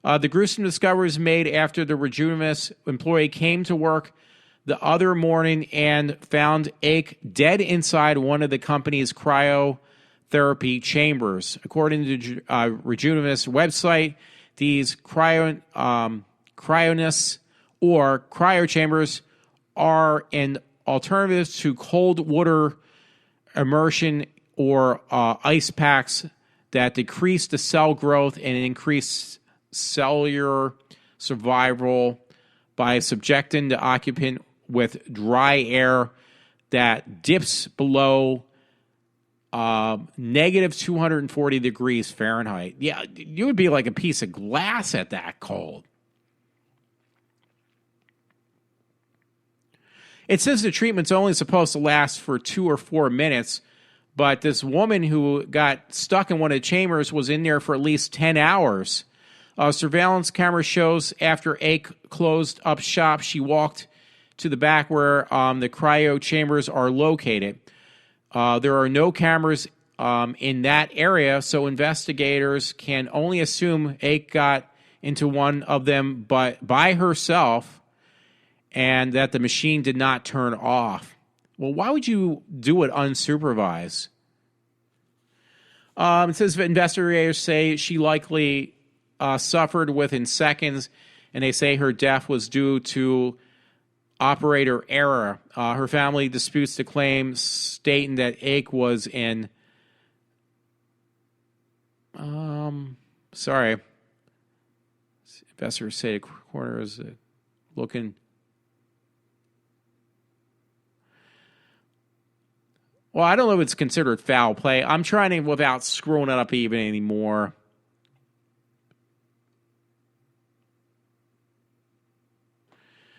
The gruesome discovery was made after the Rejuvenous employee came to work the other morning and found Ake dead inside one of the company's cryotherapy chambers. According to the Rejuvenous website, these cryonists or cryo chambers are an alternative to cold water immersion or ice packs that decrease the cell growth and increase cellular survival by subjecting the occupant with dry air that dips below negative 240 degrees Fahrenheit. Yeah, you would be like a piece of glass at that cold. It says the treatment's only supposed to last for 2 or 4 minutes, but this woman who got stuck in one of the chambers was in there for at least 10 hours. Surveillance camera shows after Ake closed up shop, she walked to the back where the cryo chambers are located. There are no cameras in that area, so investigators can only assume Ake got into one of them but by herself and that the machine did not turn off. Well, why would you do it unsupervised? It says investigators say she likely suffered within seconds, and they say her death was due to operator error. Her family disputes the claim, stating that Ake was in. Investigators say the coroner is looking. Well, I don't know if it's considered foul play. I'm trying to, without screwing it up even anymore.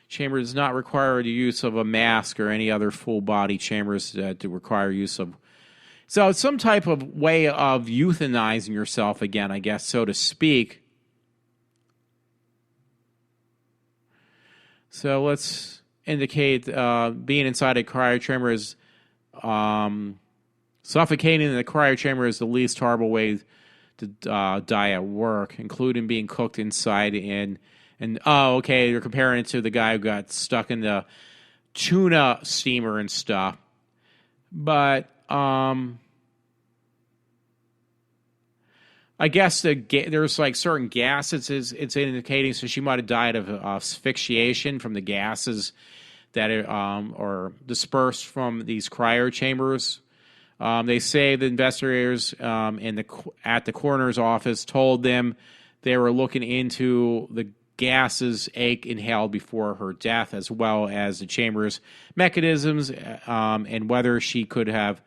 Chamber does not require the use of a mask or any other full body chambers that require use of. So it's some type of way of euthanizing yourself again, I guess, so to speak. So let's indicate being inside a cryo chamber is suffocating in the cryo chamber is the least horrible way to die at work, including being cooked inside in. And, okay, they're comparing it to the guy who got stuck in the tuna steamer and stuff. But I guess there's like certain gases it's indicating, so she might have died of asphyxiation from the gases that are dispersed from these cryo chambers. They say the investigators at the coroner's office told them they were looking into the gases Ake inhaled before her death, as well as the chamber's mechanisms, and whether she could have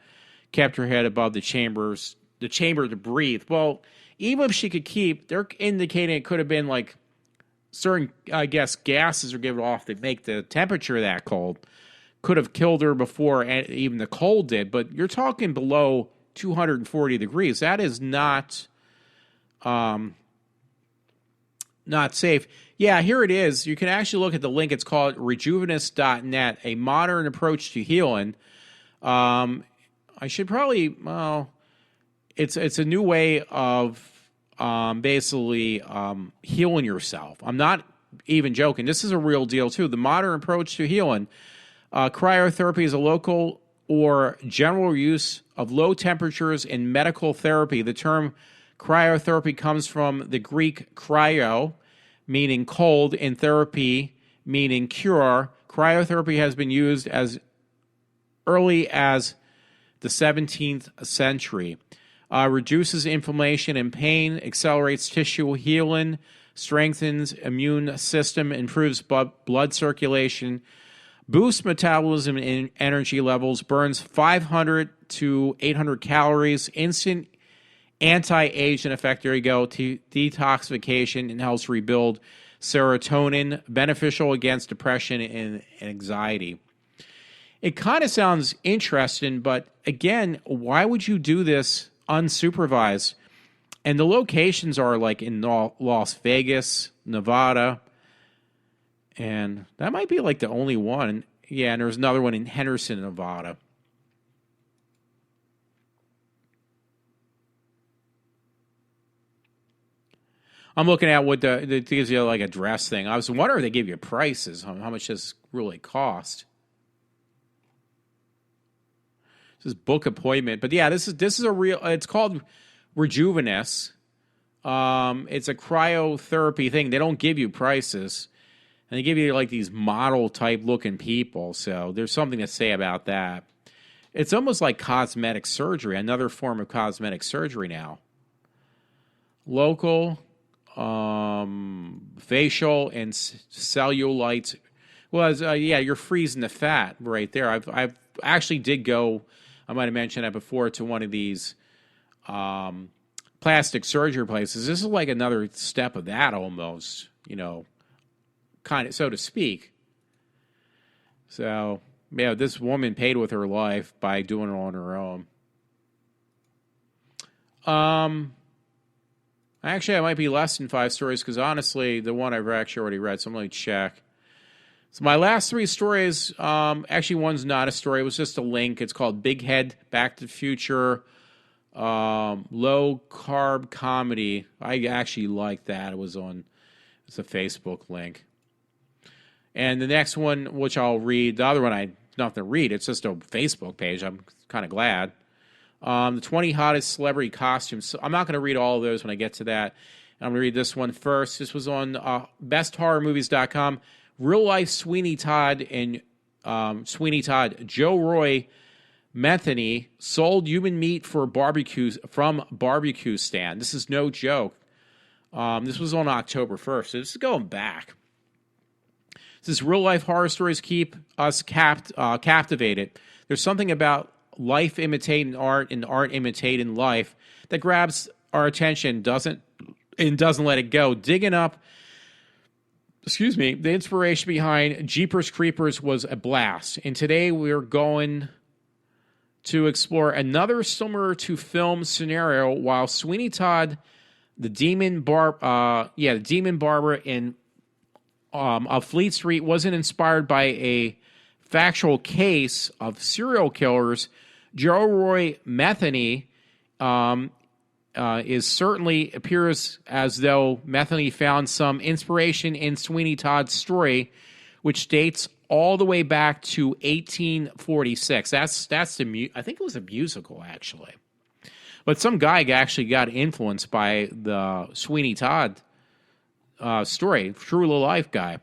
kept her head above the chamber to breathe. Well, even if she could they're indicating it could have been like certain, I guess, gases are given off that make the temperature that cold. could have killed her before even the cold did. But you're talking below 240 degrees. That is not safe. Yeah, here it is. You can actually look at the link. It's called rejuvenus.net, a modern approach to healing. I should probably, it's a new way of basically healing yourself. I'm not even joking. This is a real deal, too. The modern approach to healing. Cryotherapy is a local or general use of low temperatures in medical therapy. The term cryotherapy comes from the Greek cryo, meaning cold, and therapy, meaning cure. Cryotherapy has been used as early as the 17th century. Reduces inflammation and pain, accelerates tissue healing, strengthens immune system, improves blood circulation, boosts metabolism and energy levels, burns 500 to 800 calories, instant anti-aging effect, there you go, detoxification, and helps rebuild serotonin, beneficial against depression and anxiety. It kind of sounds interesting, but again, why would you do this unsupervised? And the locations are like in Las Vegas, Nevada, and that might be like the only one. Yeah, and there's another one in Henderson, Nevada. I'm looking at what it gives you like a dress thing. I was wondering if they give you prices, how much this really cost. This is book appointment, but yeah, this is a real. It's called Rejuvenus. It's a cryotherapy thing. They don't give you prices, and they give you like these model type looking people. So there's something to say about that. It's almost like cosmetic surgery, another form of cosmetic surgery now. Local, facial and cellulite. Well, yeah, you're freezing the fat right there. I've actually did go. I might have mentioned that before, to one of these plastic surgery places. This is like another step of that almost, kind of, so to speak. So, yeah, this woman paid with her life by doing it on her own. Actually, I might be less than 5 stories because, honestly, the one I've actually already read, so I'm going to check. So my last 3 stories, actually one's not a story. It was just a link. It's called Big Head, Back to the Future, Low Carb Comedy. I actually like that. It's a Facebook link. And the next one, which I'll read, the other one I nothing to read. It's just a Facebook page. I'm kind of glad. The 20 hottest celebrity costumes. So I'm not going to read all of those when I get to that. I'm going to read this one first. This was on besthorrormovies.com. Real life Sweeney Todd and Joe Roy Metheny sold human meat from barbecue stand. This is no joke. This was on October 1st. So this is going back. This is real life horror stories keep us captivated. There's something about life imitating art and art imitating life that grabs our attention, doesn't let it go. Digging up, the inspiration behind Jeepers Creepers was a blast. And today we're going to explore another similar to film scenario. While Sweeney Todd, the Demon Barber in of Fleet Street wasn't inspired by a factual case of serial killers, Joe Roy Metheny appears as though Metheny found some inspiration in Sweeney Todd's story, which dates all the way back to 1846. I think it was a musical actually, but some guy actually got influenced by the Sweeney Todd story, true to life guy.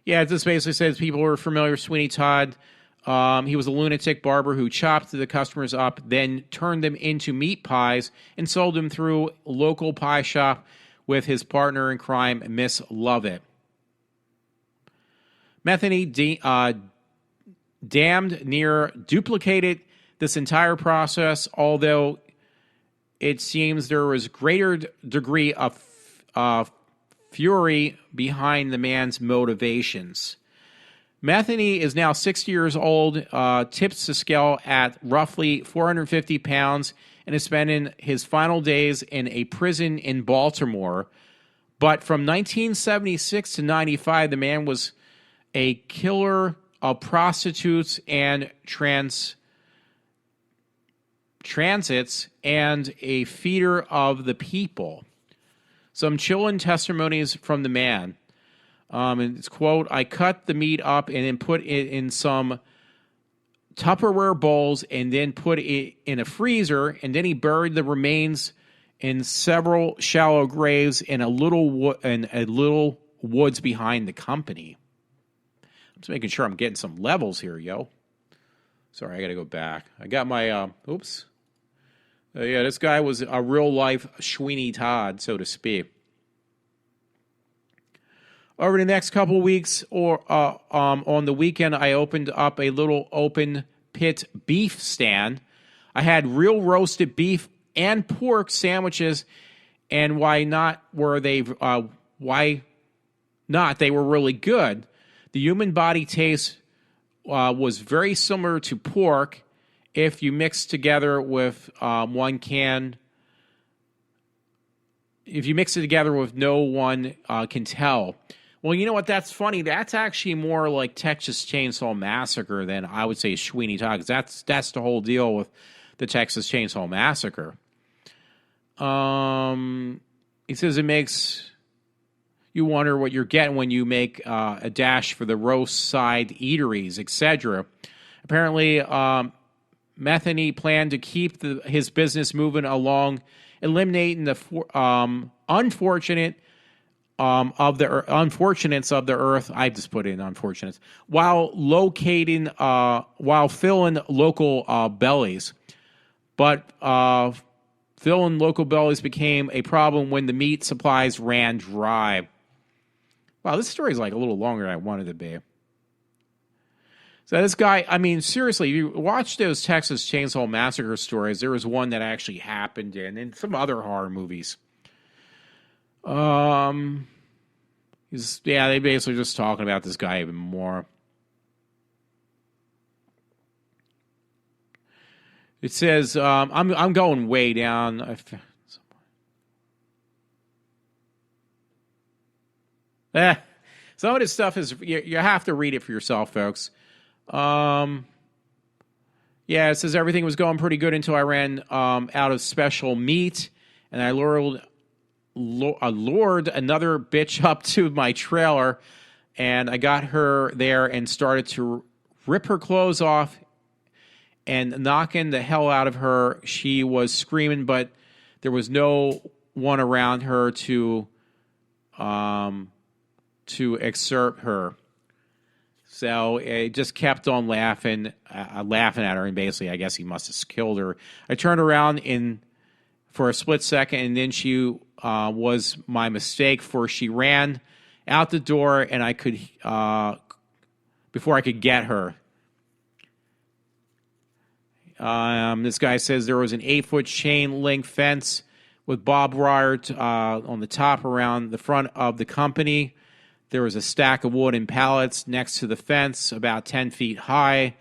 Yeah, it just basically says people were familiar with Sweeney Todd. He was a lunatic barber who chopped the customers up, then turned them into meat pies and sold them through a local pie shop with his partner in crime, Miss Lovett. Metheny damned near duplicated this entire process, although it seems there was greater degree of fury behind the man's motivations. Metheny is now 60 years old, tips the scale at roughly 450 pounds, and is spending his final days in a prison in Baltimore. But from 1976 to 95, the man was a killer of prostitutes and transits and a feeder of the people. Some chilling testimonies from the man. And it's, quote, I cut the meat up and then put it in some Tupperware bowls and then put it in a freezer, and then he buried the remains in several shallow graves in a little woods behind the company. I'm just making sure I'm getting some levels here, yo. Sorry, I got to go back. I got my, yeah, this guy was a real-life Sweeney Todd, so to speak. Over the next couple of weeks, or on the weekend, I opened up a little open pit beef stand. I had real roasted beef and pork sandwiches, and why not? They were really good. The human body taste was very similar to pork if you mix together with if you mix it together with no one can tell. Well, you know what? That's funny. That's actually more like Texas Chainsaw Massacre than I would say Sweeney Todd, because that's the whole deal with the Texas Chainsaw Massacre. He says it makes you wonder what you're getting when you make a dash for the roast side eateries, etc. Apparently, Metheny planned to keep his business moving along, eliminating the unfortunates of the earth. I just put in unfortunates while filling local bellies. But filling local bellies became a problem when the meat supplies ran dry. Wow, this story is like a little longer than I wanted to be. So this guy, I mean, seriously, if you watch those Texas Chainsaw Massacre stories, there was one that actually happened and some other horror movies. They basically just talking about this guy even more. It says, I'm going way down. Some of this stuff is, you have to read it for yourself, folks. It says everything was going pretty good until I ran out of special meat, and I lured another bitch up to my trailer, and I got her there and started to rip her clothes off and knocking the hell out of her. She was screaming, but there was no one around her to excerpt her. So it just kept on laughing at her, and basically, I guess he must have killed her. I turned around for a split second, and then she was my mistake, for she ran out the door, and I could before I could get her. This guy says there was an 8-foot chain link fence with barbed wire on the top around the front of the company. There was a stack of wooden pallets next to the fence, about 10 feet high.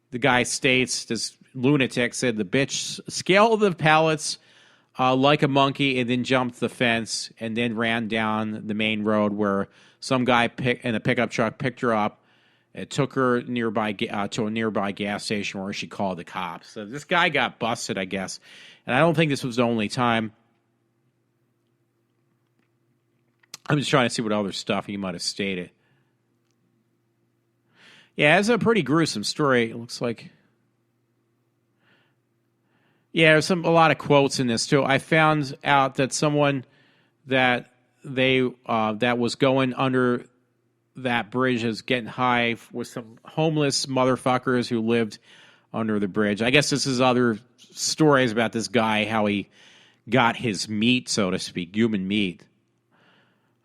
The guy states, this lunatic said, the bitch scaled the pallets like a monkey and then jumped the fence and then ran down the main road, where some guy in a pickup truck picked her up. It took her to a nearby gas station where she called the cops. So this guy got busted, I guess. And I don't think this was the only time. I'm just trying to see what other stuff he might have stated. Yeah, it's a pretty gruesome story. It looks like. Yeah, there's a lot of quotes in this too. I found out that someone that was going under that bridge is getting high with some homeless motherfuckers who lived under the bridge. I guess this is other stories about this guy, how he got his meat, so to speak, human meat.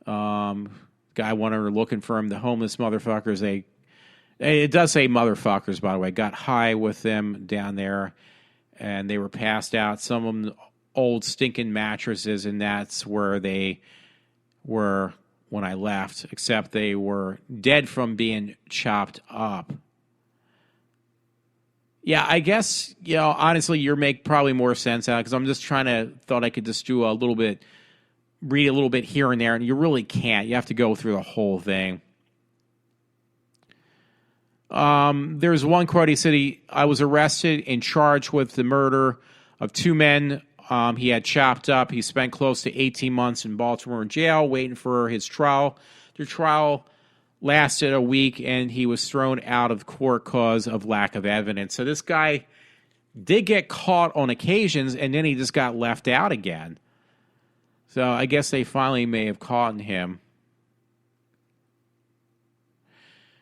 Guy went under looking for him. The homeless motherfuckers, it does say motherfuckers, by the way, got high with them down there, and they were passed out. Some of them old stinking mattresses, and that's where they were when I left, except they were dead from being chopped up. Yeah, I guess, honestly, you make probably more sense out because I'm just thought I could just do a little bit, read a little bit here and there, and you really can't. You have to go through the whole thing. There's one quote. He said, I was arrested and charged with the murder of 2 men he had chopped up. He spent close to 18 months in Baltimore jail waiting for his trial. The trial lasted a week, and he was thrown out of court because of lack of evidence. So this guy did get caught on occasions, and then he just got left out again. So I guess they finally may have caught him.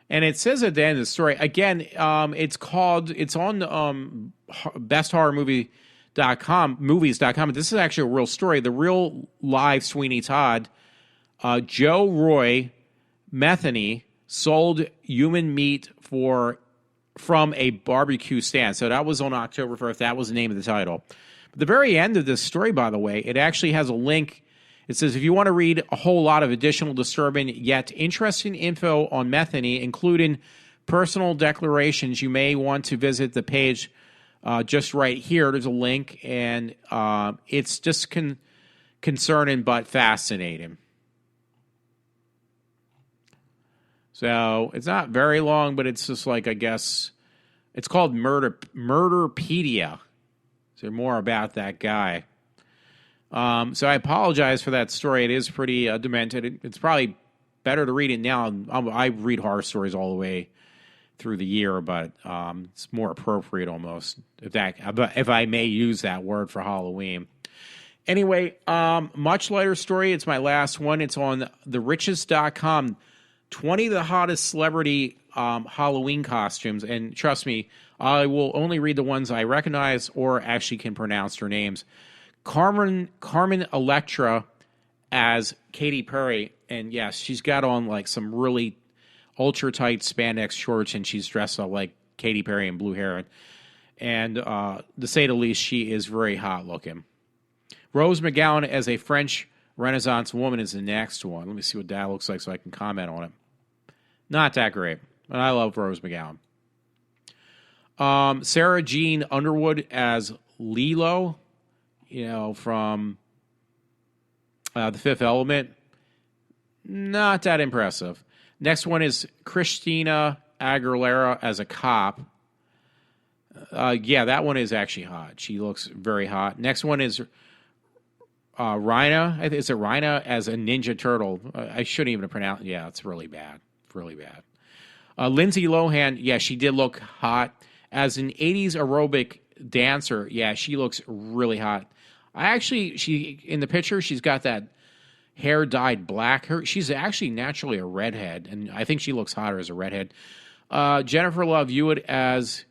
And it says at the end of the story, again, it's on movies.com. This is actually a real story. The real live Sweeney Todd, Joe Roy Metheny sold human meat from a barbecue stand. So that was on October 1st. That was the name of the title. But the very end of this story, by the way, it actually has a link. It says, if you want to read a whole lot of additional disturbing yet interesting info on Metheny, including personal declarations, you may want to visit the page just right here. There's a link, and it's just concerning but fascinating. So it's not very long, but it's just like, I guess, it's called Murderpedia. So more about that guy. So I apologize for that story. It is pretty demented. It's probably better to read it now. I read horror stories all the way through the year, but it's more appropriate almost, if I may use that word for Halloween. Anyway, much lighter story. It's my last one. It's on theriches.com. 20 of the hottest celebrity Halloween costumes. And trust me, I will only read the ones I recognize or actually can pronounce their names. Carmen Electra as Katy Perry. And yes, she's got on like some really ultra tight spandex shorts, and she's dressed up like Katy Perry in blue hair. And to say the least, she is very hot looking. Rose McGowan as a French Renaissance woman is the next one. Let me see what that looks like so I can comment on it. Not that great, but I love Rose McGowan. Sarah Jean Underwood as Lilo, from The Fifth Element. Not that impressive. Next one is Christina Aguilera as a cop. Yeah, that one is actually hot. She looks very hot. Next one is Rhina. Is it Rhina as a Ninja Turtle? I shouldn't even pronounce. Yeah, it's really bad. Really bad. Lindsay Lohan. Yeah, she did look hot as an 80s aerobic dancer. Yeah, she looks really hot. She in the picture, she's got that hair dyed black. She's actually naturally a redhead, and I think she looks hotter as a redhead. Jennifer Love Hewitt as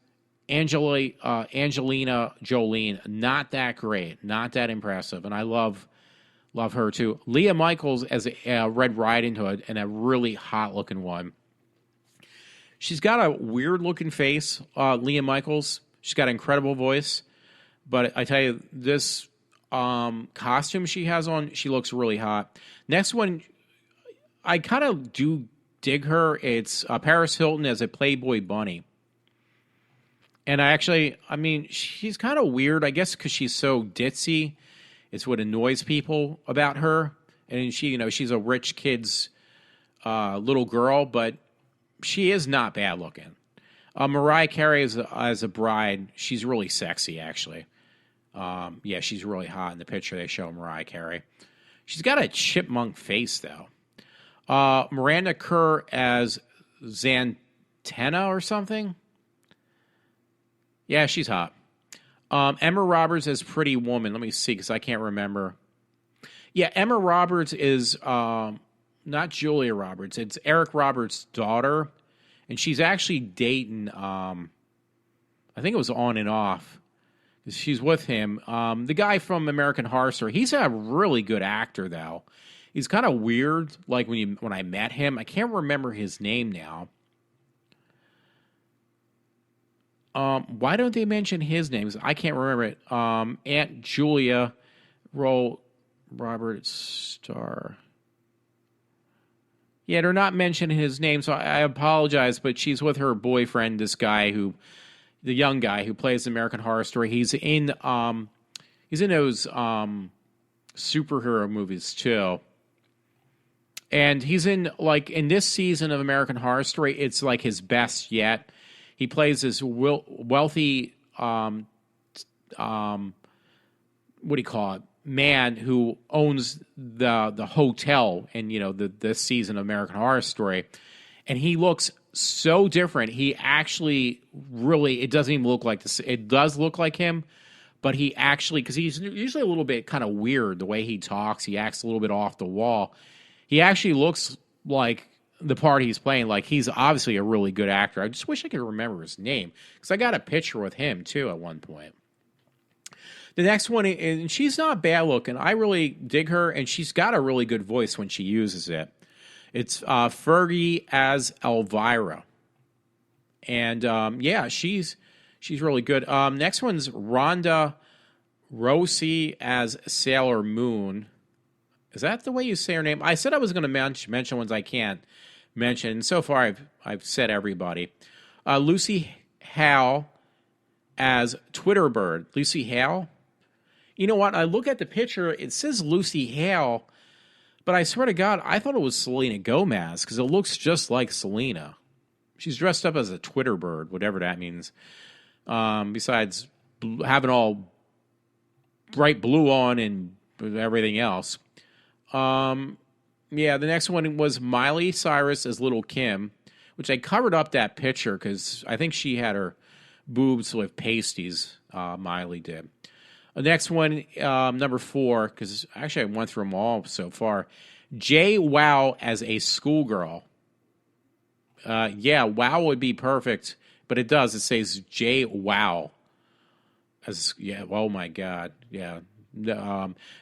Angelina Jolie. Not that great. Not that impressive. And I love her too. Leah Michaels as a Red Riding Hood, and a really hot looking one. She's got a weird looking face, Leah Michaels. She's got an incredible voice. But I tell you, this costume she has on, she looks really hot. Next one, I kind of do dig her. It's Paris Hilton as a Playboy bunny. And she's kind of weird, I guess, because she's so ditzy. It's what annoys people about her. And she's a rich kid's little girl, but she is not bad looking. Mariah Carey as a bride, she's really sexy, actually. Yeah, she's really hot in the picture they show Mariah Carey. She's got a chipmunk face, though. Miranda Kerr as Zantena or something. Yeah, she's hot. Emma Roberts as Pretty Woman. Let me see, because I can't remember. Yeah, Emma Roberts is not Julia Roberts. It's Eric Roberts' daughter. And she's actually dating, I think it was On and Off. She's with him. The guy from American Horror Story. He's a really good actor, though. He's kind of weird. Like when I met him, I can't remember his name now. Why don't they mention his name? I can't remember it. Aunt Julia Roberts star. Yeah, they're not mentioning his name, so I apologize, but she's with her boyfriend, this guy the young guy who plays American Horror Story. He's in those superhero movies too. And he's in this season of American Horror Story, it's like his best yet. He plays this wealthy what do you call it? Man who owns the hotel in this season of American Horror Story, and he looks so different. He actually really, it doesn't even look like this. It does look like him, but he actually, because he's usually a little bit kind of weird the way he talks. He acts a little bit off the wall. He actually looks like the part he's playing. Like, he's obviously a really good actor. I just wish I could remember his name, because I got a picture with him too at one point. The next one, and she's not bad looking. I really dig her, and she's got a really good voice when she uses it. It's Fergie as Elvira. And, she's really good. Next one's Rhonda Rosie as Sailor Moon. Is that the way you say her name? I said I was going to mention ones I can't mention, and so far I've said everybody. Lucy Hale as Twitterbird. Lucy Hale? You know what? I look at the picture, it says Lucy Hale, but I swear to God, I thought it was Selena Gomez, because it looks just like Selena. She's dressed up as a Twitterbird, whatever that means. Besides having all bright blue on and everything else. The next one was Miley Cyrus as Little Kim, which I covered up that picture because I think she had her boobs with pasties, Miley did. The next one, number 4, because actually I went through them all so far. Jay Wow as a schoolgirl. Wow would be perfect, but it does. It says Jay Wow. Oh my God. Yeah.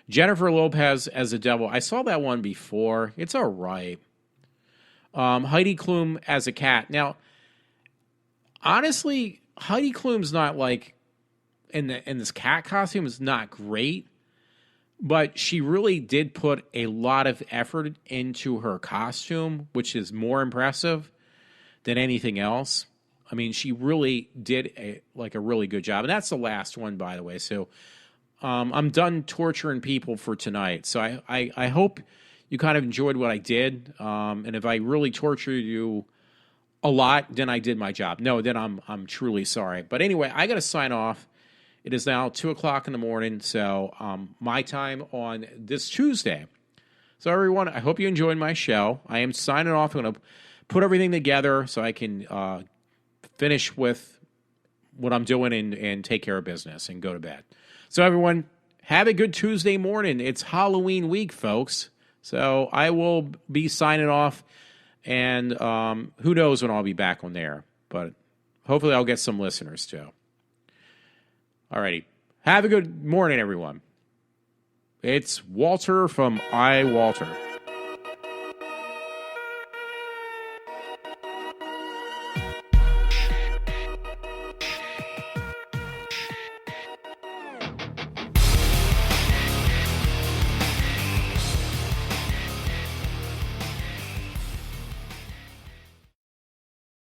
Jennifer Lopez as the devil. I saw that one before. It's all right. Heidi Klum as a cat. Now, honestly, Heidi Klum's not in this cat costume is not great, but she really did put a lot of effort into her costume, which is more impressive than anything else. I mean, she really did a really good job. And that's the last one, by the way. So I'm done torturing people for tonight. So I hope you kind of enjoyed what I did. And if I really tortured you a lot, then I did my job. No, then I'm truly sorry. But anyway, I got to sign off. It is now 2 o'clock in the morning, so my time on this Tuesday. So everyone, I hope you enjoyed my show. I am signing off. I'm going to put everything together so I can finish with what I'm doing and take care of business and go to bed. So everyone, have a good Tuesday morning. It's Halloween week, folks. So I will be signing off, and who knows when I'll be back on there. But hopefully I'll get some listeners too. Alrighty. Have a good morning, everyone. It's Walter from iWalter.